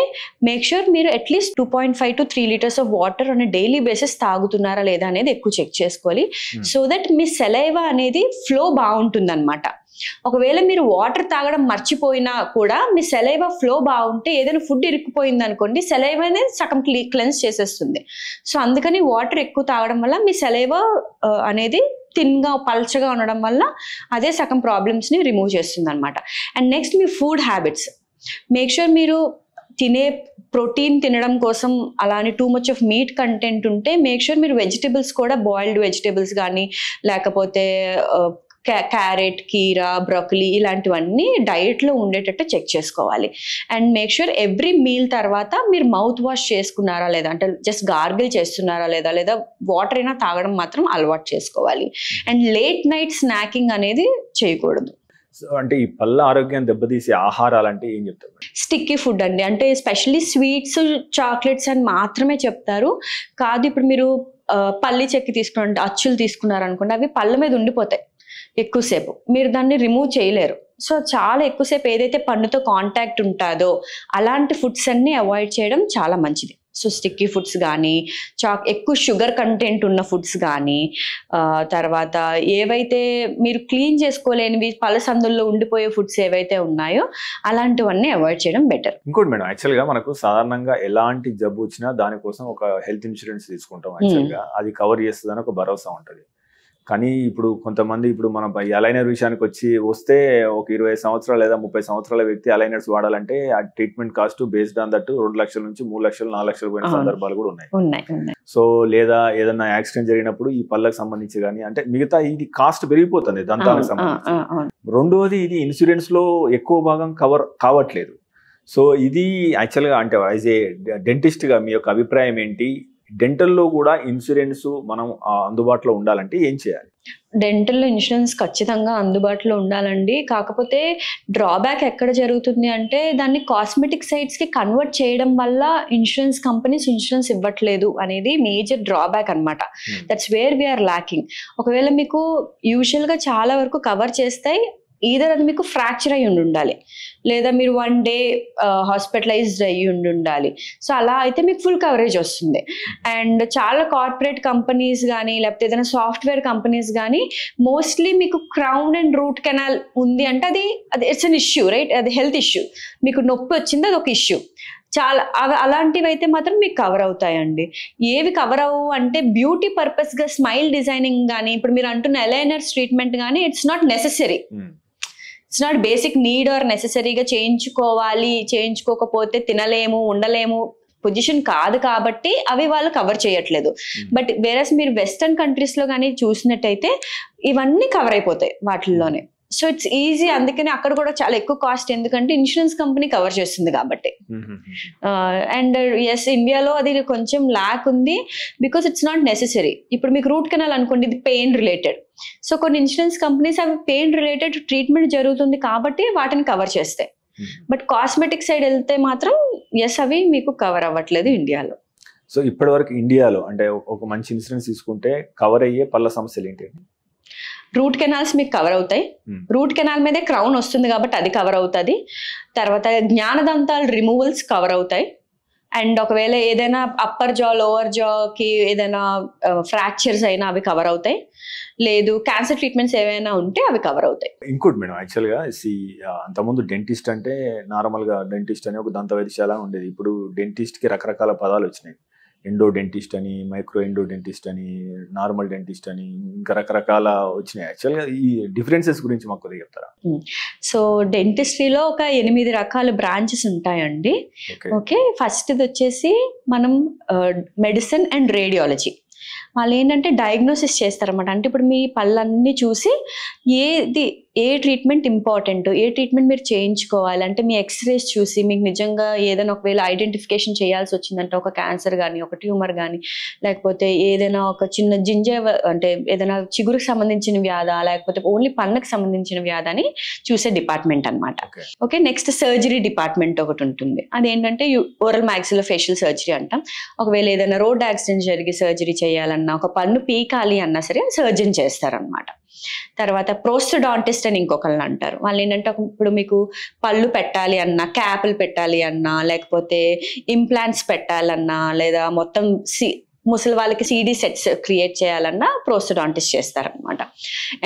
మేక్ ష్యూర్ మీరు at least 2.5 to 3 liters of water on daily basis తాగుతున్నారా లేదా అనేది ఎక్కువ చెక్ చేసుకోవాలి. సో దట్ మీ సెలైవా అనేది ఫ్లో బాగుంటుంది అనమాట. ఒకవేళ మీరు వాటర్ తాగడం మర్చిపోయినా కూడా మీ సెలైవా ఫ్లో బాగుంటే ఏదైనా ఫుడ్ ఇరుక్కుపోయింది అనుకోండి, సెలైవా అనేది సగం క్లెన్స్ చేసేస్తుంది. సో అందుకని వాటర్ ఎక్కువ తాగడం వల్ల మీ సెలైవా అనేది థిన్గా పల్చగా ఉండడం వల్ల అదే సగం ప్రాబ్లమ్స్ని రిమూవ్ చేస్తుంది అనమాట. And next me food habits make sure మీరు ప్రోటీన్ తినడం కోసం అలానే too much of meat content ఉంటే మేక్ ష్యూర్ మీరు వెజిటేబుల్స్ కూడా బాయిల్డ్ వెజిటేబుల్స్ కానీ లేకపోతే క్యారెట్, కీరా, బ్రోకలీ ఇలాంటివన్నీ డైట్లో ఉండేటట్టు చెక్ చేసుకోవాలి. And make sure every meal తర్వాత మీరు మౌత్ వాష్ చేసుకున్నారా లేదా, అంటే జస్ట్ గార్గిల్ చేస్తున్నారా లేదా వాటర్ అయినా తాగడం మాత్రం అలవాటు చేసుకోవాలి. అండ్ లేట్ నైట్ స్నాకింగ్ అనేది చేయకూడదు. సో అంటే ఈ పళ్ళ ఆరోగ్యాన్ని దెబ్బతీసే ఆహారాలు అంటే ఏం చెప్తారు? స్టిక్కీ ఫుడ్ అండి, అంటే ఎస్పెషల్లీ స్వీట్స్, చాక్లెట్స్ అని మాత్రమే చెప్తారు. కాదు, ఇప్పుడు మీరు పల్లి చెక్కి తీసుకున్నారంటే, అచ్చులు తీసుకున్నారనుకోండి, అవి పళ్ళ మీద ఉండిపోతాయి ఎక్కువసేపు, మీరు దాన్ని రిమూవ్ చేయలేరు. సో చాలా ఎక్కువసేపు ఏదైతే పన్నుతో కాంటాక్ట్ ఉంటుందో అలాంటి ఫుడ్స్ అన్ని అవాయిడ్ చేయడం చాలా మంచిది. సో స్టిక్కీ ఫుడ్స్ కానీ, ఎక్కువ షుగర్ కంటెంట్ ఉన్న ఫుడ్స్ కానీ, తర్వాత ఏవైతే మీరు క్లీన్ చేసుకోలేనివి పళ్ళ సందుల్లో ఉండిపోయే ఫుడ్స్ ఏవైతే ఉన్నాయో అలాంటివన్నీ అవాయిడ్ చేయడం బెటర్. ఇంకోటి మేడం, యాక్చువల్గా మనకు సాధారణంగా ఎలాంటి జబ్బు వచ్చినా దానికోసం ఒక హెల్త్ ఇన్సూరెన్స్ తీసుకుంటాం. యాక్చువల్గా అది కవర్ చేస్తుందని ఒక భరోసా ఉంటుంది. కానీ ఇప్పుడు కొంతమంది, ఇప్పుడు మన అలైనర్ విషయానికి వస్తే ఒక 20 సంవత్సరాలు లేదా 30 సంవత్సరాల వ్యక్తి అలైనర్స్ వాడాలంటే ఆ treatment cost based on that 2 లక్షల నుంచి 3 లక్షలు 4 లక్షలు పోయిన సందర్భాలు కూడా ఉన్నాయి. సో లేదా ఏదన్నా యాక్సిడెంట్ జరిగినప్పుడు ఈ పళ్ళకు సంబంధించి కానీ, అంటే మిగతా ఇది కాస్ట్ పెరిగిపోతుంది దంతాలకు సంబంధించి. రెండోది, ఇది ఇన్సూరెన్స్ లో ఎక్కువ భాగం కవర్ కావట్లేదు. సో ఇది యాక్చువల్గా అంటే యాజ్ ఏ డెంటిస్ట్ గా మీ యొక్క అభిప్రాయం ఏంటి? డెంటల్లో కూడా ఇన్సూరెన్స్ మనం అందుబాటులో ఉండాలంటే ఏం చేయాలి? డెంటల్లో ఇన్సూరెన్స్ ఖచ్చితంగా అందుబాటులో ఉండాలండి. కాకపోతే డ్రాబ్యాక్ ఎక్కడ జరుగుతుంది అంటే, దాన్ని కాస్మెటిక్ సైడ్స్కి కన్వర్ట్ చేయడం వల్ల ఇన్సూరెన్స్ కంపెనీస్ ఇన్సూరెన్స్ ఇవ్వట్లేదు అనేది మేజర్ డ్రాబ్యాక్ అనమాట. That's where we're lacking. ఒకవేళ మీకు యూజువల్గా చాలా వరకు కవర్ చేస్తాయి, ఈధర్ అది మీకు ఫ్రాక్చర్ అయ్యి ఉండాలి, లేదా మీరు 1 డే హాస్పిటలైజ్డ్ అయ్యి ఉండాలి. సో అలా అయితే మీకు ఫుల్ కవరేజ్ వస్తుంది. అండ్ చాలా కార్పొరేట్ కంపెనీస్ కానీ, లేకపోతే ఏదైనా సాఫ్ట్వేర్ కంపెనీస్ కానీ మోస్ట్లీ మీకు క్రౌన్ అండ్ రూట్ కెనాల్ ఉంది అంటే అది ఇట్స్ అన్ ఇష్యూ, రైట్? అది హెల్త్ ఇష్యూ, మీకు నొప్పి వచ్చింది, అది ఒక ఇష్యూ. చాలా అలాంటివి అయితే మాత్రం మీకు కవర్ అవుతాయండి. ఏవి కవర్ అవ్వవు అంటే, బ్యూటీ పర్పస్గా స్మైల్ డిజైనింగ్ కానీ, ఇప్పుడు మీరు అంటున్న అలైనర్స్ ట్రీట్మెంట్ కానీ, it's not necessary. It's not basic need or నెసెసరీగా చేయించుకోవాలి, చేయించుకోకపోతే తినలేము, ఉండలేము పొజిషన్ కాదు కాబట్టి అవి వాళ్ళు కవర్ చేయట్లేదు. బట్ వేరస్ మీరు వెస్టర్న్ కంట్రీస్లో కానీ చూసినట్టయితే ఇవన్నీ కవర్ అయిపోతాయి వాటిల్లోనే. So it's easy. అందుకని అక్కడ కూడా చాలా ఎక్కువ కాస్ట్, ఎందుకంటే ఇన్సూరెన్స్ కంపెనీ కవర్ చేస్తుంది కాబట్టి. అండ్ ఎస్, ఇండియాలో అది కొంచెం ల్యాక్ ఉంది, బికాస్ ఇట్స్ నాట్ నెసెసరీ. ఇప్పుడు మీకు రూట్ కెనాల్ అనుకోండి, ఇది పెయిన్ రిలేటెడ్. సో కొన్ని ఇన్సూరెన్స్ కంపెనీస్ అవి పెయిన్ రిలేటెడ్ ట్రీట్మెంట్ జరుగుతుంది కాబట్టి వాటిని కవర్ చేస్తాయి. బట్ కాస్మెటిక్ సైడ్ వెళ్తే మాత్రం ఎస్, అవి మీకు కవర్ అవ్వట్లేదు ఇండియాలో. సో ఇప్పటి వరకు ఇండియాలో అంటే ఒక మంచి ఇన్సూరెన్స్ తీసుకుంటే కవర్ అయ్యే పళ్ళ సమస్యలు ఏంటి? రూట్ కెనాల్స్ మీకు కవర్ అవుతాయి. రూట్ కెనాల్ మీదే క్రౌన్ వస్తుంది కాబట్టి అది కవర్ అవుతుంది. తర్వాత జ్ఞానదంతాలు రిమూవల్స్ కవర్ అవుతాయి. అండ్ ఒకవేళ ఏదైనా అప్పర్ జా, లోవర్ జాకి ఏదైనా ఫ్రాక్చర్స్ అయినా అవి కవర్ అవుతాయి. లేదు క్యాన్సర్ ట్రీట్మెంట్స్ ఏవైనా ఉంటే అవి కవర్ అవుతాయి. ఇంకోటి మేడం, యాక్చువల్గా అంతకుముందు డెంటిస్ట్ అంటే నార్మల్గా డెంటిస్ట్ అని ఒక దంత వైద్యశాల ఉండేది. ఇప్పుడు డెంటిస్ట్కి రకరకాల పదాలు వచ్చినాయి. ఎండో డెంటిస్ట్ అని, మైక్రో ఎండో డెంటిస్ట్ అని, నార్మల్ డెంటిస్ట్ అని, ఇంకా రకరకాల వచ్చినాయి. యాక్చువల్గా ఈ డిఫరెన్సెస్ గురించి మాకు కొద్దిగా చెప్తారా? సో డెంటిస్ట్రీలో ఒక 8 రకాల బ్రాంచెస్ ఉంటాయండి. ఓకే, ఫస్ట్ ఇది వచ్చేసి మనం మెడిసిన్ అండ్ రేడియాలజీ. వాళ్ళు ఏంటంటే డయాగ్నోసిస్ చేస్తారన్నమాట. అంటే ఇప్పుడు మీ పళ్ళన్నీ చూసి ఏ ట్రీట్మెంట్ ఇంపార్టెంట్, ఏ ట్రీట్మెంట్ మీరు చేయించుకోవాలి అంటే మీ ఎక్స్రేస్ చూసి మీకు నిజంగా ఏదైనా ఒకవేళ ఐడెంటిఫికేషన్ చేయాల్సి వచ్చిందంటే, ఒక క్యాన్సర్ కానీ, ఒక ట్యూమర్ కానీ, లేకపోతే ఏదైనా ఒక చిన్న జింజర్ అంటే ఏదైనా చిగురుకు సంబంధించిన వ్యాధ, లేకపోతే ఓన్లీ పళ్ళకు సంబంధించిన వ్యాధ అని చూసే డిపార్ట్మెంట్ అనమాట. ఓకే, నెక్స్ట్ సర్జరీ డిపార్ట్మెంట్ ఒకటి ఉంటుంది. అదేంటంటే ఓరల్ మ్యాక్సిలోఫేషియల్ సర్జరీ అంటాం. ఒకవేళ ఏదైనా రోడ్ యాక్సిడెంట్ జరిగి సర్జరీ చేయాలన్నా, ఒక పన్ను పీకాలి అన్నా సరే సర్జన్ చేస్తారనమాట. తర్వాత ప్రోస్టోడాంటిస్ట్ అని ఇంకొకళ్ళని అంటారు. వాళ్ళు ఏంటంటే ఇప్పుడు మీకు పళ్ళు పెట్టాలి అన్నా, క్యాపులు పెట్టాలి అన్నా, లేకపోతే ఇంప్లాంట్స్ పెట్టాలన్నా, లేదా మొత్తం ముసలి వాళ్ళకి CD సెట్స్ క్రియేట్ చేయాలన్నా ప్రోస్టోడాంటిస్ట్ చేస్తారనమాట.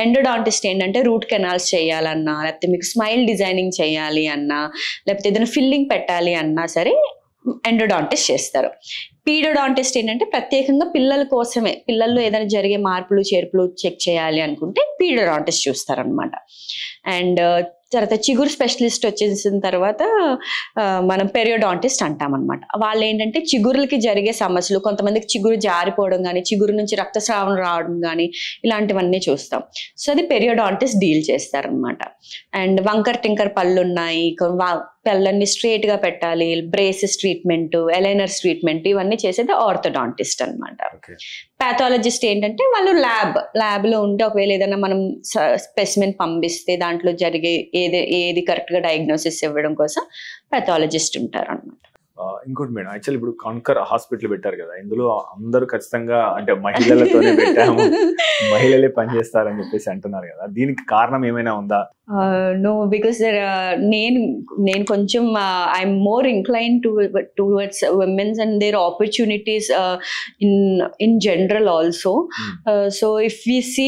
ఎండోడాంటిస్ట్ ఏంటంటే రూట్ కెనాల్స్ చేయాలన్నా, లేకపోతే మీకు స్మైల్ డిజైనింగ్ చేయాలి అన్నా, లేకపోతే ఏదైనా ఫిల్లింగ్ పెట్టాలి అన్నా సరే ఎండోడాంటిస్ట్ చేస్తారు. పీడోడాంటిస్ట్ ఏంటంటే ప్రత్యేకంగా పిల్లల కోసమే, పిల్లల్లో ఏదైనా జరిగే మార్పులు చేర్పులు చెక్ చేయాలి అనుకుంటే పీడోడాంటిస్ట్ చూస్తారనమాట. అండ్ తర్వాత చిగురు స్పెషలిస్ట్ వచ్చేసిన తర్వాత మనం పెరియోడాంటిస్ట్ అంటాం అనమాట. వాళ్ళు ఏంటంటే చిగురులకి జరిగే సమస్యలు, కొంతమందికి చిగురు జారిపోవడం కానీ, చిగురు నుంచి రక్తస్రావం రావడం కానీ, ఇలాంటివన్నీ చూస్తాం. సో అది పెరియోడాంటిస్ట్ డీల్ చేస్తారనమాట. అండ్ వంకర్ టింకర్ పళ్ళు ఉన్నాయి, పళ్ళన్ని స్ట్రేట్ గా పెట్టాలి, బ్రేసెస్ ట్రీట్మెంట్, ఎలైనర్స్ ట్రీట్మెంట్, ఇవన్నీ చేసేది ఆర్థోడాంటిస్ట్ అనమాట. పాథాలజిస్ట్ ఏంటంటే వాళ్ళు ల్యాబ్ లో ఉంటే ఒకవేళ ఏదైనా మనం స్పెసిమెన్ పంపిస్తే దాంట్లో జరిగే ఏది కరెక్ట్ గా డయాగ్నోసిస్ ఇవ్వడం కోసం పాథాలజిస్ట్ ఉంటారు అనమాట. ఇంకోటి మేడం, యాక్చువల్లీ ఇప్పుడు కాన్కర్ హాస్పిటల్ పెట్టారు కదా, ఇందులో అందరూ ఖచ్చితంగా అంటే మహిళలతోనే పెట్టాము, మహిళలే పనిచేస్తారని చెప్పేసి అంటున్నారు కదా, దీనికి కారణం ఏమైనా ఉందా? నో, బికాస్ నేను కొంచెం I'm more incline towards women's and their opportunities in general also. So if we see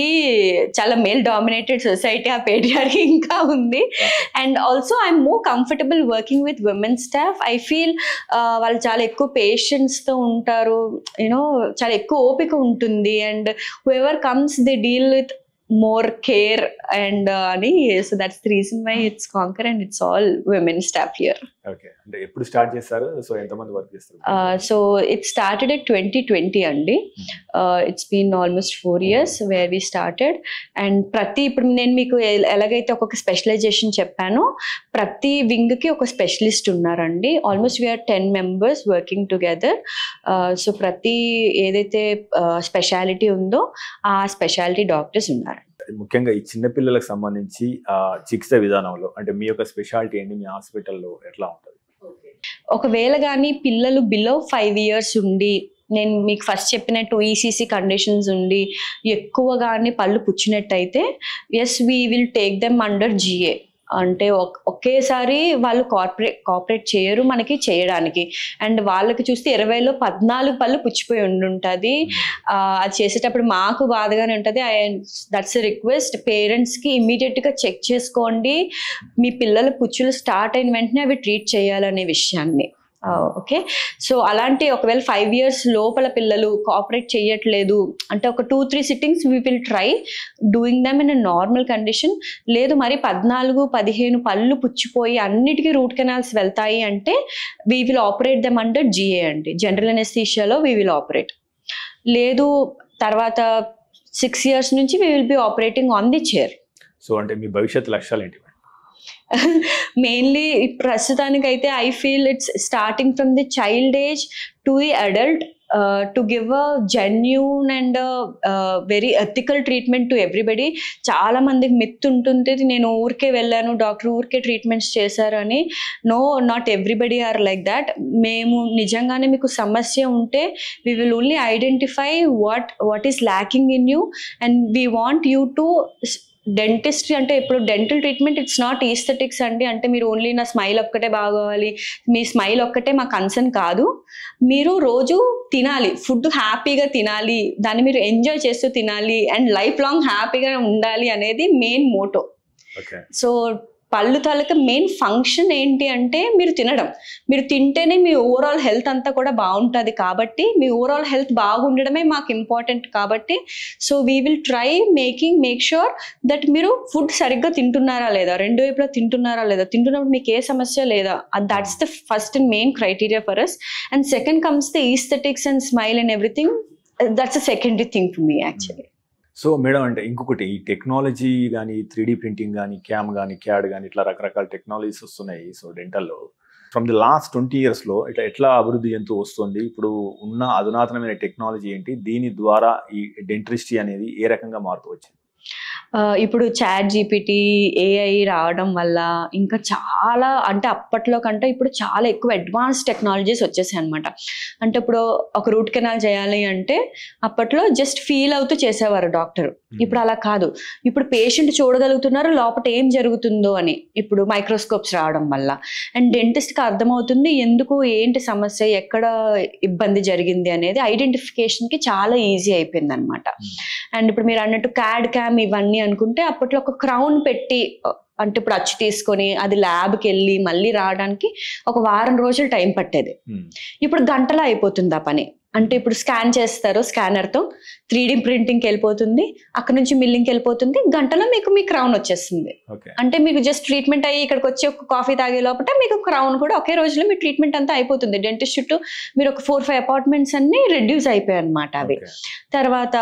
చాలా మేల్ డామినేటెడ్ సొసైటీ, ఆ పేట్రియార్కీ ఇంకా ఉంది. And also I'm more comfortable working with women staff. I feel వాళ్ళు చాలా ఎక్కువ patience తో ఉంటారు, you know చాలా ఎక్కువ ఓపిక ఉంటుంది. And whoever comes they deal with more care and ani, so that's the reason why it's Conquer and it's all women staff here. Okay, అంటే ఎప్పుడు స్టార్ట్ చేస్తారు? సో ఎంత మంది వర్క్ చేస్తారు? So it started at 2020 అండి. It's been almost 4 years where we started. And ఇప్పుడు నేను మీకు ఎలాగైతే ఒక్కొక్క స్పెషలైజేషన్ చెప్పానో, ప్రతి వింగ్ కి ఒక స్పెషలిస్ట్ ఉన్నారండి. Almost we're 10 members working together. So ప్రతి ఏదైతే స్పెషాలిటీ ఉందో ఆ స్పెషాలిటీ డాక్టర్స్ ఉన్నారు. ముఖ్యంగా ఈ చిన్నపిల్లలకు సంబంధించి చికిత్స విధానంలో అంటే మీ యొక్క స్పెషాలిటీ ఏంటి, మీ హాస్పిటల్లో ఎట్లా ఉంటుంది? ఒకవేళ కానీ పిల్లలు బిలో 5 years ఉండి, నేను మీకు ఫస్ట్ చెప్పినట్టు ఈసీసీ కండిషన్స్ ఉండి ఎక్కువగానే పళ్ళు పుచ్చినట్టయితే, yes we will take them under GA. అంటే ఒకేసారి వాళ్ళు కోఆపరేట్ చేయరు మనకి చేయడానికి. అండ్ వాళ్ళకి చూస్తే 20లో 14 పళ్ళు పుచ్చిపోయి ఉండుంటుంది. అది చేసేటప్పుడు మాకు బాధగానే ఉంటుంది. దట్స్ ఎ రిక్వెస్ట్, పేరెంట్స్కి ఇమీడియట్గా చెక్ చేసుకోండి, మీ పిల్లల పుచ్చులు స్టార్ట్ అయిన వెంటనే అవి ట్రీట్ చేయాలనే విషయాన్ని. ఓకే, సో అలాంటి ఒకవేళ 5 years లోపల పిల్లలు కోఆపరేట్ చేయట్లేదు అంటే ఒక 2-3 sittings we will try doing them in a normal condition. లేదు మరి 14-15 పళ్ళు పుచ్చిపోయి అన్నిటికీ రూట్ కెనాల్స్ వెళ్తాయి అంటే we will operate them under GA అండి, జనరల్ అనెస్థీషియాలో వీ విల్ ఆపరేట్. లేదు తర్వాత 6 years నుంచి we will be operating on the chair. So అంటే మీ భవిష్యత్ లక్ష్యాలు ఏంటి? మెయిన్లీ ప్రస్తుతానికైతే I feel it's starting from the child age to the adult to give a genuine and very ethical treatment to everybody. చాలా మందికి myth ఉంటుంది, నేను ఊరికే వెళ్ళాను, డాక్టర్ ఊరికే ట్రీట్మెంట్స్ చేశారు అని. No, not everybody are like that. మేము నిజంగానే మీకు సమస్య ఉంటే we will only identify what is lacking in you and we want you to dentistry. అంటే ఇప్పుడు dental treatment it's not aesthetics అండి. అంటే మీరు ఓన్లీ నా స్మైల్ ఒక్కటే బాగోవాలి, మీ స్మైల్ ఒక్కటే మా కన్సర్న్ కాదు. మీరు రోజు తినాలి, ఫుడ్ హ్యాపీగా తినాలి, దాన్ని మీరు ఎంజాయ్ చేస్తూ తినాలి అండ్ లైఫ్ లాంగ్ హ్యాపీగా ఉండాలి అనేది మెయిన్ మోటో. సో పళ్ళు తాలూకా మెయిన్ ఫంక్షన్ ఏంటి అంటే మీరు తినడం. మీరు తింటేనే మీ ఓవరాల్ హెల్త్ అంతా కూడా బాగుంటుంది. కాబట్టి మీ ఓవరాల్ హెల్త్ బాగుండడమే మాకు ఇంపార్టెంట్. కాబట్టి so we will try make sure that మీరు ఫుడ్ సరిగ్గా తింటున్నారా లేదా, రెండు వైపులా తింటున్నారా లేదా, తింటున్నప్పుడు మీకు ఏ సమస్య లేదా, that's the first and main criteria for us. And second comes the aesthetics and smile and everything. That's the secondary thing to me actually. So madam, అంటే ఇంకొకటి ఈ టెక్నాలజీ కానీ 3D ప్రింటింగ్ కానీ క్యామ్ కానీ క్యాడ్ కానీ ఇట్లా రకరకాల technologies వస్తున్నాయి. సో డెంటల్లో ఫ్రమ్ ది లాస్ట్ 20 yearsలో ఇట్లా ఎట్లా అభివృద్ధి చెందుతూ వస్తుంది? ఇప్పుడు ఉన్న అధునాతనమైన టెక్నాలజీ ఏంటి? దీని ద్వారా ఈ డెంటిస్ట్రీ అనేది ఏ రకంగా మారుతూ వచ్చింది? ఇప్పుడు ChatGPT, AI రావడం వల్ల ఇంకా చాలా, అంటే అప్పట్లో కంటే ఇప్పుడు చాలా ఎక్కువ అడ్వాన్స్ టెక్నాలజీస్ వచ్చేసాయి అనమాట. అంటే ఇప్పుడు ఒక రూట్ కెనాల్ చేయాలి అంటే అప్పట్లో జస్ట్ ఫీల్ అవుతూ చేసేవారు డాక్టర్. ఇప్పుడు అలా కాదు, ఇప్పుడు పేషెంట్ చూడగలుగుతున్నారు లోపల ఏం జరుగుతుందో అని, ఇప్పుడు మైక్రోస్కోప్స్ రావడం వల్ల. అండ్ డెంటిస్ట్కి అర్థమవుతుంది ఎందుకు, ఏంటి సమస్య, ఎక్కడ ఇబ్బంది జరిగింది అనేది ఐడెంటిఫికేషన్కి చాలా ఈజీ అయిపోయింది అనమాట. అండ్ ఇప్పుడు మీరు అన్నట్టు క్యాడ్ క్యామ్ ఇవన్నీ అనుకుంటే అప్పట్లో ఒక క్రౌన్ పెట్టి, అంటే ఇప్పుడు అచ్చు తీసుకొని అది ల్యాబ్కి వెళ్ళి మళ్ళీ రావడానికి ఒక వారం రోజులు టైం పట్టేది. ఇప్పుడు గంటలో అయిపోతుంది ఆ పని. అంటే ఇప్పుడు స్కాన్ చేస్తారు, స్కానర్తో 3D ప్రింటింగ్కి వెళ్ళిపోతుంది, అక్కడ నుంచి మిల్లింగ్కి వెళ్ళిపోతుంది, గంటలో మీకు మీ క్రౌన్ వచ్చేస్తుంది. అంటే మీకు జస్ట్ ట్రీట్మెంట్ అయ్యి ఇక్కడికి వచ్చి ఒక కాఫీ తాగే లోపల మీకు క్రౌన్ కూడా ఒకే రోజులో మీ ట్రీట్మెంట్ అంతా అయిపోతుంది. డెంటిస్ట్ చుట్టూ మీరు ఒక 4-5 అపార్ట్మెంట్స్ అన్ని రెడ్యూస్ అయిపోయాయి అనమాట అవి. తర్వాత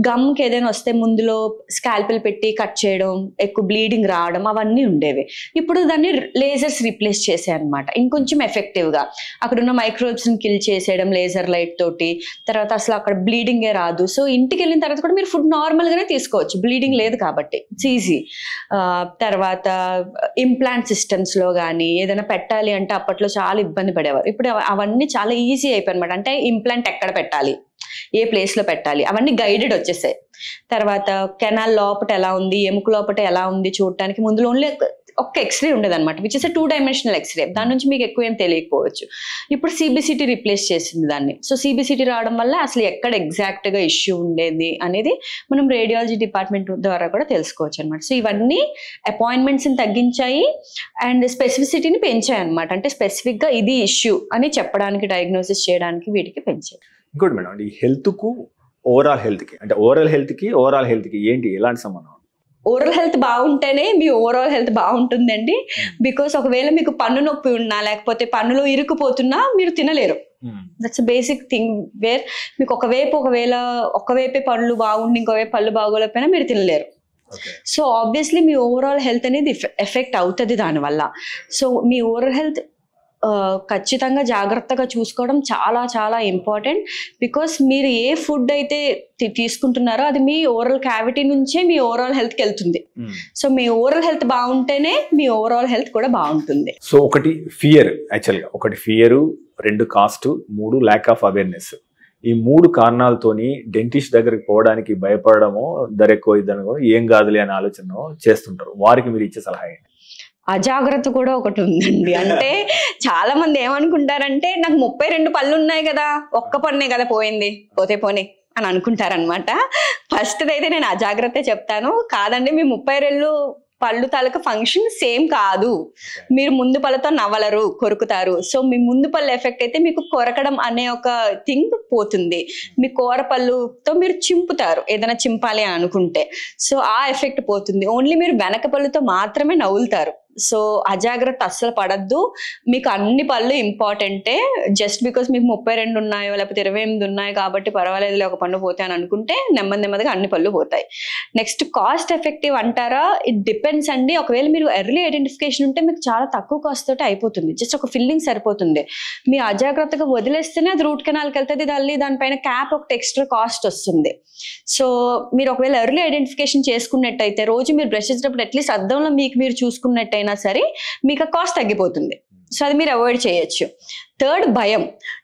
గమ్కి ఏదైనా వస్తే ముందులో స్కాల్పెల్ పెట్టి కట్ చేయడం, ఎక్కువ బ్లీడింగ్ రావడం అవన్నీ ఉండేవి. ఇప్పుడు దాన్ని లేజర్స్ రీప్లేస్ చేసాయి అనమాట, ఇంకొంచెం ఎఫెక్టివ్గా. అక్కడ ఉన్న మైక్రోబ్స్ని కిల్ చేసేయడం లేజర్ లైట్ తోటి. తర్వాత అసలు అక్కడ బ్లీడింగే రాదు. సో ఇంటికి వెళ్ళిన తర్వాత కూడా మీరు ఫుడ్ నార్మల్గానే తీసుకోవచ్చు, బ్లీడింగ్ లేదు కాబట్టి, ఇట్స్ ఈజీ. తర్వాత ఇంప్లాంట్ సిస్టమ్స్లో కానీ ఏదైనా పెట్టాలి అంటే అప్పట్లో చాలా ఇబ్బంది పడేవారు. ఇప్పుడు అవన్నీ చాలా ఈజీ అయిపోయి అనమాట. అంటే ఇంప్లాంట్ ఎక్కడ పెట్టాలి, ఏ ప్లేస్లో పెట్టాలి, అవన్నీ గైడెడ్ వచ్చేసాయి. తర్వాత కెనాల్ లోపట ఎలా ఉంది, ఎముక లోపట ఎలా ఉంది చూడటానికి ముందులో ఓన్లీ ఒక్క ఎక్స్రే ఉండేది అనమాట, విచ్ ఇస్ 2-dimensional ఎక్స్రే. దాని నుంచి మీకు ఎక్కువ ఏం తెలియకపోవచ్చు. ఇప్పుడు CBCT రీప్లేస్ చేసింది దాన్ని. సో CBCT రావడం వల్ల అసలు ఎక్కడ ఎగ్జాక్ట్గా ఇష్యూ ఉండేది అనేది మనం రేడియాలజీ డిపార్ట్మెంట్ ద్వారా కూడా తెలుసుకోవచ్చు అనమాట. సో ఇవన్నీ అపాయింట్మెంట్స్ని తగ్గించాయి అండ్ స్పెసిఫిసిటీని పెంచాయి అనమాట. అంటే స్పెసిఫిక్గా ఇది ఇష్యూ అని చెప్పడానికి, డయాగ్నోసిస్ చేయడానికి వీటికి పెంచాయి. ఇంకోటి మేడం, ఈ హెల్త్కు ఓవరాల్ హెల్త్కి, అంటే ఓవరాల్ హెల్త్కి ఏంటి, ఎలాంటి సంబంధం? ఓరల్ హెల్త్ బాగుంటేనే మీ ఓవరాల్ హెల్త్ బాగుంటుందండి. బికాస్ ఒకవేళ మీకు పన్ను నొప్పి ఉన్నా లేకపోతే పన్నులో ఇరుక్కుపోతున్నా మీరు తినలేరు. దట్స్ బేసిక్ థింగ్ వేర్ మీకు ఒకవైపే పళ్ళు బాగుండి ఇంకోవైపు పళ్ళు బాగోలేకపోయినా మీరు తినలేరు. సో ఆబ్వియస్లీ మీ ఓవరాల్ హెల్త్ అనేది ఎఫెక్ట్ అవుతుంది దానివల్ల. సో మీ ఓవరాల్ హెల్త్ ఖచ్చితంగా జాగ్రత్తగా చూసుకోవడం చాలా చాలా ఇంపార్టెంట్. బికాస్ మీరు ఏ ఫుడ్ అయితే తీసుకుంటున్నారో అది మీ ఓరల్ క్యావిటీ నుంచే మీ ఓవరాల్ హెల్త్కి వెళ్తుంది. సో మీ ఓవరాల్ హెల్త్ బాగుంటేనే మీ ఓవరాల్ హెల్త్ కూడా బాగుంటుంది. సో ఒకటి ఫియర్, యాక్చువల్గా ఒకటి fear, 2 cost, 3 lack of awareness. ఈ 3 కారణాలతోని డెంటిస్ట్ దగ్గరికి పోవడానికి భయపడడమో, ధర ఎక్కువ ఇద్దరు కూడా ఏం కాదులే అనే ఆలోచన చేస్తుంటారు. వారికి మీరు ఇచ్చే సలహా ఏంటి? అజాగ్రత్త కూడా ఒకటి ఉందండి. అంటే చాలా మంది ఏమనుకుంటారంటే నాకు 32 పళ్ళు ఉన్నాయి కదా, ఒక్క పన్నే కదా పోయింది, పోనీ అని అనుకుంటారనమాట. ఫస్ట్ అయితే నేను అజాగ్రత్త చెప్తాను. కాదండి, మీ 32 పళ్ళు తాలూకా ఫంక్షన్ సేమ్ కాదు. మీరు ముందు పళ్ళతో నవ్వలరు, కొరుకుతారు. సో మీ ముందు పళ్ళు ఎఫెక్ట్ అయితే మీకు కొరకడం అనే ఒక థింగ్ పోతుంది. మీ కూర పళ్ళుతో మీరు చింపుతారు ఏదైనా చింపాలి అని అనుకుంటే, సో ఆ ఎఫెక్ట్ పోతుంది. ఓన్లీ మీరు వెనక పళ్ళుతో మాత్రమే నవ్వులుతారు. సో అజాగ్రత్త అస్సలు పడద్దు. మీకు అన్ని పళ్ళు ఇంపార్టెంటే. జస్ట్ బికాస్ మీకు 32 ఉన్నాయో లేకపోతే 28 ఉన్నాయి కాబట్టి పర్వాలేదు ఒక పన్ను పోతే అని అనుకుంటే నెమ్మదిగా అన్ని పళ్ళు పోతాయి. నెక్స్ట్ కాస్ట్ ఎఫెక్టివ్ అంటారా, ఇట్ డిపెండ్స్ అండి. ఒకవేళ మీరు ఎర్లీ ఐడెంటిఫికేషన్ ఉంటే మీకు చాలా తక్కువ కాస్ట్ తోటి అయిపోతుంది, జస్ట్ ఒక ఫిల్లింగ్ సరిపోతుంది. మీ అజాగ్రత్తగా వదిలేస్తేనే అది రూట్ కెనాల్కి వెళ్తుంది, దానిపైన క్యాప్ ఒకటి ఎక్స్ట్రా కాస్ట్ వస్తుంది. సో మీరు ఒకవేళ ఎర్లీ ఐడెంటిఫికేషన్ చేసుకున్నట్టయితే, రోజు మీరు బ్రష్ చేసేటప్పుడు అట్లీస్ట్ అద్దంలో మీరు చూసుకున్నట్టయినా సరే మీకు ఆ కాస్ట్ తగ్గిపోతుంది. సో అది మీరు అవాయిడ్ చేయొచ్చు. థర్డ్, భయం.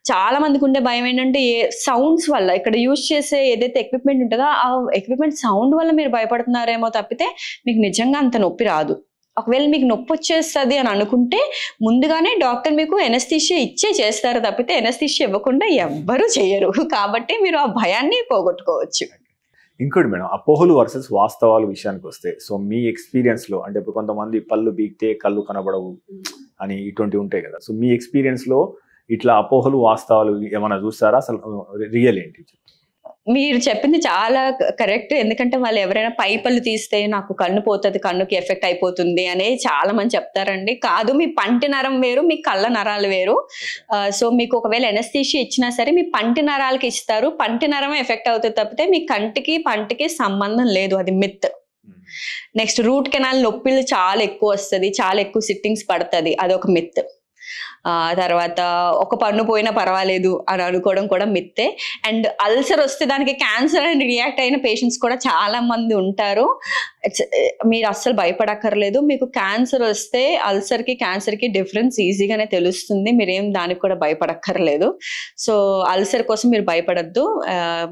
చాలా మందికి ఉండే భయం ఏంటంటే సౌండ్స్ వల్ల, ఇక్కడ యూజ్ చేసే ఏదైతే ఎక్విప్మెంట్ ఉంటుందో ఆ ఎక్విప్మెంట్ సౌండ్ వల్ల మీరు భయపడుతున్నారేమో తప్పితే మీకు నిజంగా అంత నొప్పి రాదు. ఒకవేళ మీకు నొప్పి వచ్చేస్తుంది అని అనుకుంటే ముందుగానే డాక్టర్ మీకు ఎనస్థీషియా ఇచ్చే చేస్తారు తప్పితే ఎనస్థీషియా ఇవ్వకుండా ఎవ్వరూ చేయరు. కాబట్టి మీరు ఆ భయాన్ని పోగొట్టుకోవచ్చు. ఇంకోటి మేడం, అపోహలు వర్సెస్ వాస్తవాలు విషయానికి వస్తే, సో మీ ఎక్స్పీరియన్స్లో, అంటే ఇప్పుడు కొంతమంది పళ్ళు బీక్తే కళ్ళు కనబడవు అని ఇటువంటి ఉంటాయి కదా, సో మీ ఎక్స్పీరియన్స్లో ఇట్లా అపోహలు వాస్తవాలు ఏమైనా చూస్తారా? అసలు రియల్ ఏంటి? మీరు చెప్పింది చాలా కరెక్ట్. ఎందుకంటే వాళ్ళు ఎవరైనా పై పళ్ళు తీస్తే నాకు కన్ను పోతుంది, కన్నుకి ఎఫెక్ట్ అయిపోతుంది అని చాలా మంది చెప్తారండి. కాదు, మీ పంటి నరం వేరు, మీ కళ్ళ నరాలు వేరు. సో మీకు ఒకవేళ ఎనస్థీషియా ఇచ్చినా సరే మీ పంటి నరాలకి ఇస్తారు, పంటి నరం ఎఫెక్ట్ అవుతుంది తప్పితే మీ కంటికి పంటికి సంబంధం లేదు, అది మిత్. నెక్స్ట్, రూట్ కెనాల్ నొప్పిలు చాలా ఎక్కువ వస్తుంది, చాలా ఎక్కువ సిట్టింగ్స్ పడుతుంది, అదొక మిత్. తర్వాత ఒక పన్ను పోయినా పర్వాలేదు అని అనుకోవడం కూడా మిత్తే. అండ్ అల్సర్ వస్తే దానికి క్యాన్సర్ అని రియాక్ట్ అయిన పేషెంట్స్ కూడా చాలా మంది ఉంటారు. మీరు అస్సలు భయపడక్కర్లేదు. మీకు క్యాన్సర్ వస్తే అల్సర్కి క్యాన్సర్కి డిఫరెన్స్ ఈజీగానే తెలుస్తుంది, మీరేం దానికి కూడా భయపడక్కర్లేదు. సో అల్సర్ కోసం మీరు భయపడద్దు.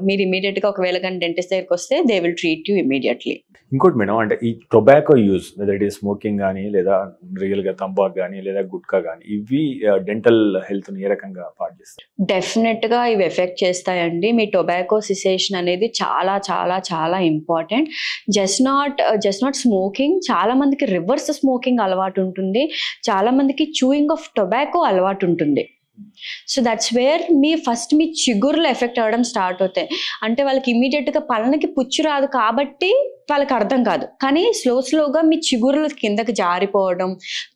మీరు ఇమీడియట్గా ఒకవేళ కానీ డెంటిస్ట్ దగ్గరికి వస్తే they will treat you immediately. ఇంకోటి మేడం, అంటే ఈ tobacco use, whether it is smoking కానీ లేదా రియల్గా తంబాకు కానీ లేదా గుట్కా కానీ, ఇవి డెంటల్ హెల్త్ని ఏ రకంగా పాడు చేస్తాయి? డెఫినెట్గా ఇవి ఎఫెక్ట్ చేస్తాయండి. మీ టొబాకో సిసేషన్ అనేది చాలా చాలా చాలా ఇంపార్టెంట్. Just not smoking. చాలా మందికి రివర్స్ స్మోకింగ్ అలవాటు ఉంటుంది, చాలా మందికి చూయింగ్ ఆఫ్ టొబాకో అలవాటు ఉంటుంది. సో దట్స్ వేర్ ఫస్ట్ మీ చిగురులు ఎఫెక్ట్ అవ్వడం స్టార్ట్ అవుతాయి. అంటే వాళ్ళకి ఇమీడియట్గా పళ్ళకి పుచ్చు రాదు కాబట్టి వాళ్ళకి అర్థం కాదు, కానీ స్లోగా మీ చిగురులు కిందకి జారిపోవడం,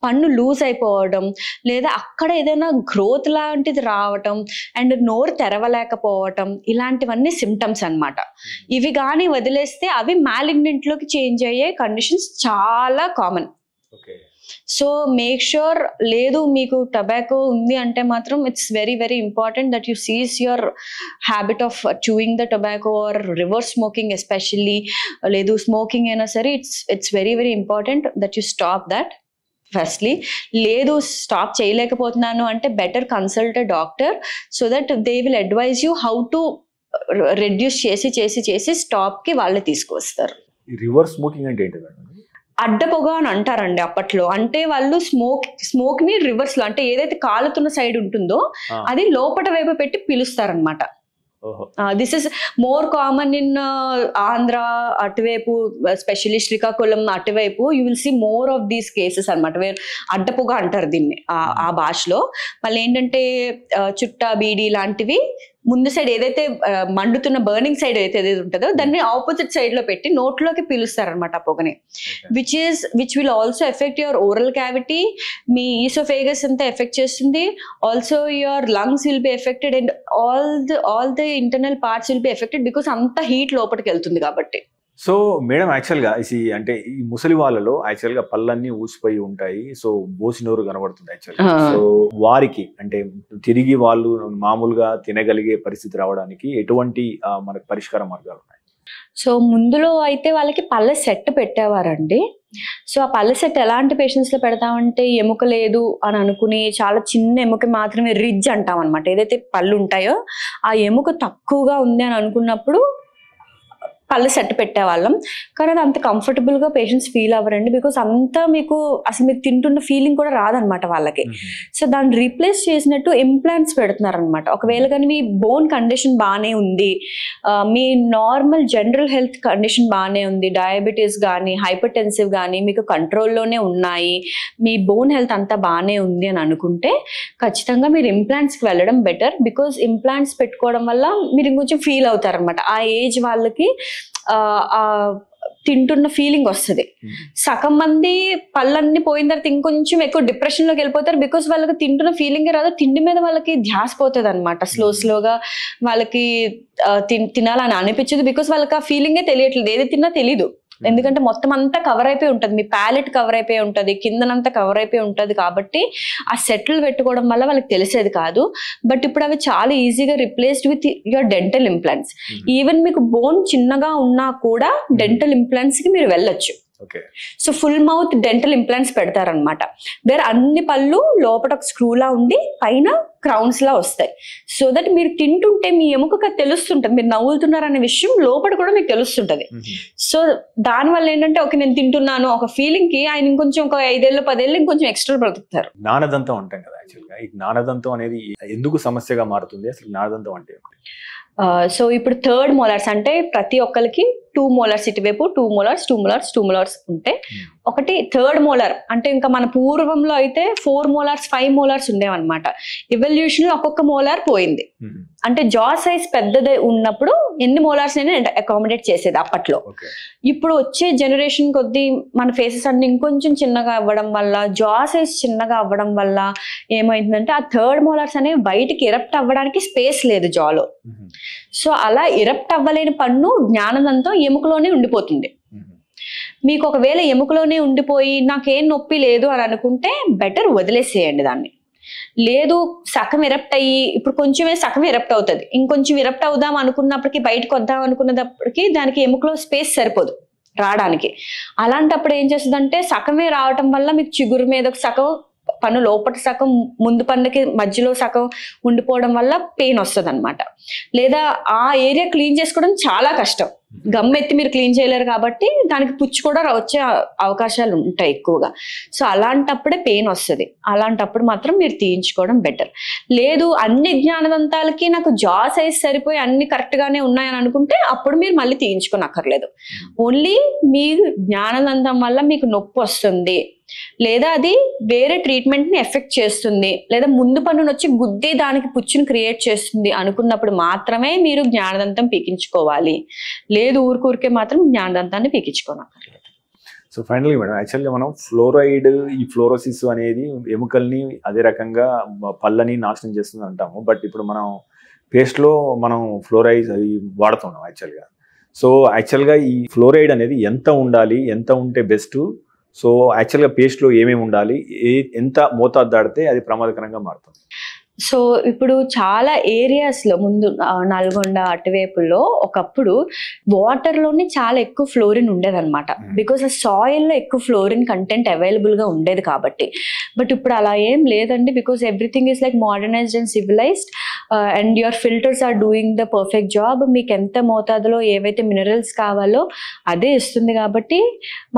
పన్ను లూజ్ అయిపోవడం, లేదా అక్కడ ఏదైనా గ్రోత్ లాంటిది రావటం అండ్ నోరు తెరవలేకపోవటం, ఇలాంటివన్నీ సిమ్టమ్స్ అన్నమాట. ఇవి కానీ వదిలేస్తే అవి మ్యాలిగ్నెంట్లోకి చేంజ్ అయ్యే కండిషన్స్ చాలా కామన్. సో మేక్ ష్యూర్, లేదు మీకు టొబాకో ఉంది అంటే మాత్రం it's very very important that you cease your habit of chewing the tobacco or reverse smoking especially, లేదు స్మోకింగ్ అయినా సరే it's very very important that you stop that firstly. లేదు stop చేయలేకపోతున్నాను అంటే better consult a doctor so that they will advise you how to reduce చేసి స్టాప్కి వాళ్ళే తీసుకొస్తారు. రివర్స్ స్మోకింగ్ అంటే ఏంటి? అడ్డపొగ అని అంటారండి అప్పట్లో. అంటే వాళ్ళు స్మోక్ ని రివర్స్ లో, అంటే ఏదైతే కాలుతున్న సైడ్ ఉంటుందో అది లోపల వైపు పెట్టి పిలుస్తారనమాట. This is more common in Andhra అటువైపు, ఎస్పెషల్లీ శ్రీకాకుళం అటువైపు you will see more of these cases అనమాట, వేర్ అడ్డపొగ అంటారు దీన్ని ఆ భాషలో. మళ్ళీ ఏంటంటే చుట్టా బీడి లాంటివి ముందు సైడ్ ఏదైతే మండుతున్న బర్నింగ్ సైడ్ ఏదైతే ఉంటుందో దాన్ని ఆపోజిట్ సైడ్ లో పెట్టి నోట్లోకి పీలుస్తారనమాట ఆ పొగని, which will also affect your oral cavity. మీ ఈసోఫేగస్ అంతా ఎఫెక్ట్ చేస్తుంది, also your lungs will be affected and all the internal parts will be affected because అంత హీట్ లోపలికి వెళ్తుంది కాబట్టి. సో మేడం, యాక్చువల్గా అంటే ఈ ముసలి వాళ్ళలో యాక్చువల్గా పళ్ళన్నీ ఊసిపోయి ఉంటాయి, సో బోసినోరు కనబడుతుంది యాక్చువల్గా. సో వారికి అంటే తిరిగి వాళ్ళు మామూలుగా తినగలిగే పరిస్థితి రావడానికి ఎటువంటి మనకు పరిష్కార మార్గాలు ఉన్నాయి? సో ముందులో అయితే వాళ్ళకి పళ్ళ సెట్ పెట్టేవారండి. సో ఆ పళ్ళ సెట్ ఎలాంటి పేషెంట్స్ లో పెడతామంటే, ఎముక లేదు అని అనుకుని చాలా చిన్న ఎముక మాత్రమే రిడ్జ్ అంటాం అనమాట, ఏదైతే పళ్ళు ఉంటాయో ఆ ఎముక తక్కువగా ఉంది అని అనుకున్నప్పుడు పళ్ళు సెట్ పెట్టేవాళ్ళం. కానీ అది అంత కంఫర్టబుల్గా పేషెంట్స్ ఫీల్ అవ్వరండి, బికాస్ అంతా మీకు అసలు మీరు తింటున్న ఫీలింగ్ కూడా రాదనమాట వాళ్ళకి. సో దాన్ని రీప్లేస్ చేసినట్టు ఇంప్లాంట్స్ పెడుతున్నారు అనమాట. ఒకవేళ కానీ మీ బోన్ కండిషన్ బాగానే ఉంది, మీ నార్మల్ జనరల్ హెల్త్ కండిషన్ బాగానే ఉంది, డయాబెటీస్ కానీ హైపర్ టెన్సివ్ కానీ మీకు కంట్రోల్లోనే ఉన్నాయి, మీ బోన్ హెల్త్ అంతా బాగానే ఉంది అని అనుకుంటే ఖచ్చితంగా మీరు ఇంప్లాంట్స్కి వెళ్ళడం బెటర్. బికాస్ ఇంప్లాంట్స్ పెట్టుకోవడం వల్ల మీరు ఇంకొంచెం ఫీల్ అవుతారనమాట. ఆ ఏజ్ వాళ్ళకి తింటున్న ఫీలింగ్ వస్తుంది. సగం మంది పళ్ళన్నీ పోయిన తర్వాత ఇంకొంచెం ఎక్కువ డిప్రెషన్లోకి వెళ్ళిపోతారు, బికాస్ వాళ్ళకి తింటున్న ఫీలింగే రాదు, తిండి మీద వాళ్ళకి ధ్యాస పోతుంది అనమాట. స్లోగా వాళ్ళకి తినాలని అనిపించదు, బికాస్ వాళ్ళకి ఆ ఫీలింగే తెలియట్లేదు, ఏది తిన్నా తెలీదు. ఎందుకంటే మొత్తం అంతా కవర్ అయిపోయి ఉంటుంది, మీ ప్యాలెట్ కవర్ అయిపోయి ఉంటుంది, కిందనంతా కవర్ అయిపోయి ఉంటుంది. కాబట్టి ఆ సెటిల్ పెట్టుకోవడం వల్ల వాళ్ళకి తెలిసేది కాదు. బట్ ఇప్పుడు అవి చాలా ఈజీగా replaced with your dental implants. Even మీకు బోన్ చిన్నగా ఉన్నా కూడా డెంటల్ ఇంప్లాంట్స్ కి మీరు వెళ్ళొచ్చు. So full mouth dental implants పెడతారనమాట, వేరే అన్ని పళ్ళు లోపల ఒక స్క్రూలా ఉండి పైన క్రౌన్స్ లా వస్తాయి. సో దట్ మీరు తింటుంటే మీ ఎముకగా తెలుస్తుంటది, మీరు నవ్వులుతున్నారు అనే విషయం లోపల కూడా మీకు తెలుస్తుంటది. సో దానివల్ల ఏంటంటే ఓకే నేను తింటున్నాను ఒక ఫీలింగ్ కి ఆయన ఇంకొంచెం ఒక 5 ఏళ్ళు 10 ఏళ్ళు ఇంకొంచెం ఎక్స్ట్రా బ్రతుకుతారు. జ్ఞానదంతం అంటాం కదా, యాక్చువల్గా ఈ జ్ఞానదంతం అనేది ఎందుకు సమస్యగా మారుతుంది? అసలు జ్ఞానదంతం అంటే సో ఇప్పుడు థర్డ్ మోలార్స్ అంటే ప్రతి ఒక్కరికి 2 మోలార్స్ ఇటువైపు 2 మోలార్స్ ఉంటే, ఒకటి థర్డ్ మోలార్ అంటే ఇంకా మన పూర్వంలో అయితే 4 మోలార్స్ 5 మోలార్స్ ఉండేవన్నమాట. ఎవల్యూషన్ లో ఒక్కొక్క మోలార్ పోయింది. అంటే జా సైజ్ పెద్దది ఉన్నప్పుడు ఎన్ని మోలార్స్ అయినా అకామిడేట్ చేసేది అప్పట్లో. ఇప్పుడు వచ్చే జనరేషన్ కొద్దీ మన ఫేసెస్ అన్ని ఇంకొంచెం చిన్నగా అవ్వడం వల్ల, జా సైజ్ చిన్నగా అవ్వడం వల్ల ఏమైందంటే ఆ థర్డ్ మోలార్స్ అనేవి బయటికి ఎరప్ట్ అవ్వడానికి స్పేస్ లేదు జాలో. సో అలా ఎరప్ట్ అవ్వలేని పన్ను జ్ఞానదంతం ఎముకలోనే ఉండిపోతుంది. మీకు ఒకవేళ ఎముకలోనే ఉండిపోయి నాకేం నొప్పి లేదు అని అనుకుంటే బెటర్ వదిలేసేయండి దాన్ని. లేదు సగం ఎరప్ట్ అయ్యి ఇప్పుడు కొంచెమే సగం ఎరప్ట్ అవుతుంది, ఇంకొంచెం ఎరప్ట్ అవుదాం అనుకున్నప్పటికీ బయటకు వద్దాం అనుకున్నప్పటికీ దానికి ఎముకలో స్పేస్ సరిపోదు రావడానికి. అలాంటప్పుడు ఏం చేస్తుందంటే సగమే రావటం వల్ల మీకు చిగురు మీద సగం పన్ను లోపటి సగం ముందు పన్నుకి మధ్యలో సగం ఉండిపోవడం వల్ల పెయిన్ వస్తుంది అనమాట. లేదా ఆ ఏరియా క్లీన్ చేసుకోవడం చాలా కష్టం, గమ్ ఎత్తి మీరు క్లీన్ చేయలేరు కాబట్టి దానికి పుచ్చు కూడా వచ్చే అవకాశాలు ఉంటాయి ఎక్కువగా. సో అలాంటప్పుడే పెయిన్ వస్తుంది, అలాంటప్పుడు మాత్రం మీరు తీయించుకోవడం బెటర్. లేదు అన్ని జ్ఞానదంతాలకి నాకు జా సైజ్ సరిపోయి అన్ని కరెక్ట్ గానే ఉన్నాయని అనుకుంటే అప్పుడు మీరు మళ్ళీ తీయించుకోనక్కర్లేదు. ఓన్లీ మీ జ్ఞానదంతం వల్ల మీకు నొప్పి వస్తుంది, లేదా అది వేరే ట్రీట్మెంట్ ని ఎఫెక్ట్ చేస్తుంది, లేదా ముందు పన్నును వచ్చి గుద్ది దానికి పుచ్చుని క్రియేట్ చేస్తుంది అనుకున్నప్పుడు మాత్రమే మీరు జ్ఞానదంతం పీకించుకోవాలి. లేదు ఊరికే మాత్రం జ్ఞానదంతాన్ని పీకించుకోనక్కర్లేదు. సో ఫైనల్గా మేడం, యాక్చువల్గా మనం ఫ్లోరైడ్, ఈ ఫ్లోరోసిస్ అనేది ఎముకల్ని అదే రకంగా పళ్ళని నాశనం చేస్తుంది అంటాము. బట్ ఇప్పుడు మనం పేస్ట్లో మనం ఫ్లోరైడ్ అవి వాడుతున్నాం యాక్చువల్గా. సో యాక్చువల్గా ఈ ఫ్లోరైడ్ అనేది ఎంత ఉండాలి, ఎంత ఉంటే బెస్ట్? సో యాక్చువల్గా పేస్ట్లో ఏమేమి ఉండాలి, ఎంత మోతాదు దాడితే అది ప్రమాదకరంగా మారుతుంది? సో ఇప్పుడు చాలా ఏరియాస్లో ముందు నల్గొండ అటువైపుల్లో ఒకప్పుడు వాటర్లోనే చాలా ఎక్కువ ఫ్లోరిన్ ఉండేదన్నమాట. బికాస్ ఆ సాయిల్లో ఎక్కువ ఫ్లోరిన్ కంటెంట్ అవైలబుల్గా ఉండేది కాబట్టి. బట్ ఇప్పుడు అలా ఏం లేదండి, because everything is like modernised and civilised and your filters are doing the perfect job. మీకు ఎంత మోతాదులో ఏవైతే మినరల్స్ కావాలో అదే ఇస్తుంది. కాబట్టి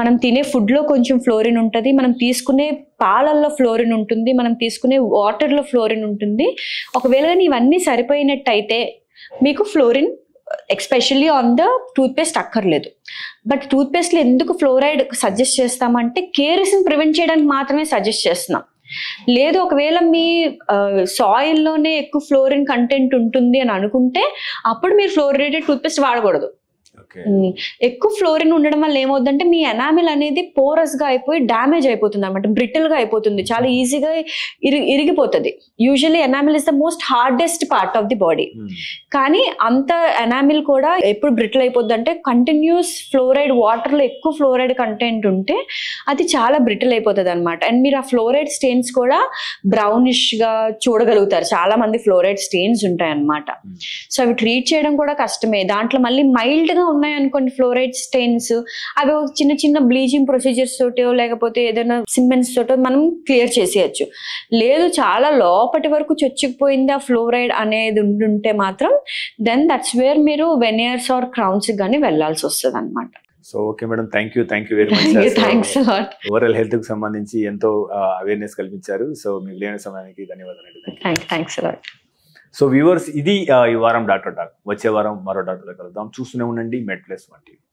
మనం తినే ఫుడ్లో కొంచెం ఫ్లోరిన్ ఉంటుంది, మనం తీసుకునే పాలల్లో ఫ్లోరిన్ ఉంటుంది, మనం తీసుకునే వాటర్లో ఫ్లోరిన్ ఉంటుంది. ఒకవేళ ఇవన్నీ సరిపోయినట్టయితే మీకు fluorine especially on the toothpaste అక్కర్లేదు. బట్ టూత్పేస్ట్లో ఎందుకు ఫ్లోరైడ్ సజెస్ట్ చేస్తామంటే కేరిస్ని ప్రివెంట్ చేయడానికి మాత్రమే సజెస్ట్ చేస్తున్నాం. లేదు ఒకవేళ మీ సాయిల్లోనే ఎక్కువ ఫ్లోరిన్ కంటెంట్ ఉంటుంది అని అనుకుంటే అప్పుడు మీరు ఫ్లోరైడెడ్ టూత్పేస్ట్ వాడకూడదు. ఎక్కువ ఫ్లోరిన్ ఉండడం వల్ల ఏమవుతుందంటే మీ ఎనామిల్ అనేది పోరస్ గా అయిపోయి డ్యామేజ్ అయిపోతుంది అనమాట, బ్రిటిల్ గా అయిపోతుంది, చాలా ఈజీగా ఇరిగిపోతుంది. Usually enamel is the most hardest part of the body. కానీ అంత ఎనామిల్ కూడా ఎప్పుడు బ్రిటిల్ అయిపోద్ది అంటే కంటిన్యూస్ ఫ్లోరైడ్, వాటర్ లో ఎక్కువ ఫ్లోరైడ్ కంటెంట్ ఉంటే అది చాలా బ్రిటిల్ అయిపోతుంది అనమాట. అండ్ మీరు ఆ ఫ్లోరైడ్ స్టెయిన్స్ కూడా బ్రౌనిష్ గా చూడగలుగుతారు. చాలా మంది ఫ్లోరైడ్ స్టెయిన్స్ ఉంటాయి అన్నమాట. సో అవి ట్రీట్ చేయడం కూడా కష్టమే. దాంట్లో మళ్ళీ మైల్డ్ గా ఉన్నాయనుకోండి ఫ్లోరైడ్ స్టెయిన్స్, అవి చిన్న చిన్న బ్లీచింగ్ ప్రొసీజర్స్ తోటో లేకపోతే ఏదైనా సిమెంట్స్ తోటో మనం క్లియర్ చేసేయచ్చు. లేదు చాలా లోపటి వరకు చొచ్చుకుపోయింది ఆ ఫ్లోరైడ్ అనేది ఉంటే మాత్రం దెన్ దట్స్ వేర్ మీరు వెనియర్స్ ఆర్ క్రౌన్స్ గానీ వెళ్లాల్సి వస్తుంది అనమాట. So okay madam, thank you very much. Thanks lot. Overall health కి సంబంధించి ఎంతో అవేర్నెస్ కల్పించారు. సో మీకు లేని సమయానికి ధన్యవాదాలు. Thanks lot. సో వ్యూవర్స్, ఇది ఈ వారం డాక్టర్ టాక్. వచ్చే వారం మరో డాక్టర్ కలుద్దాం. చూస్తూనే ఉండండి మెడ్ ప్లస్ 1 TV.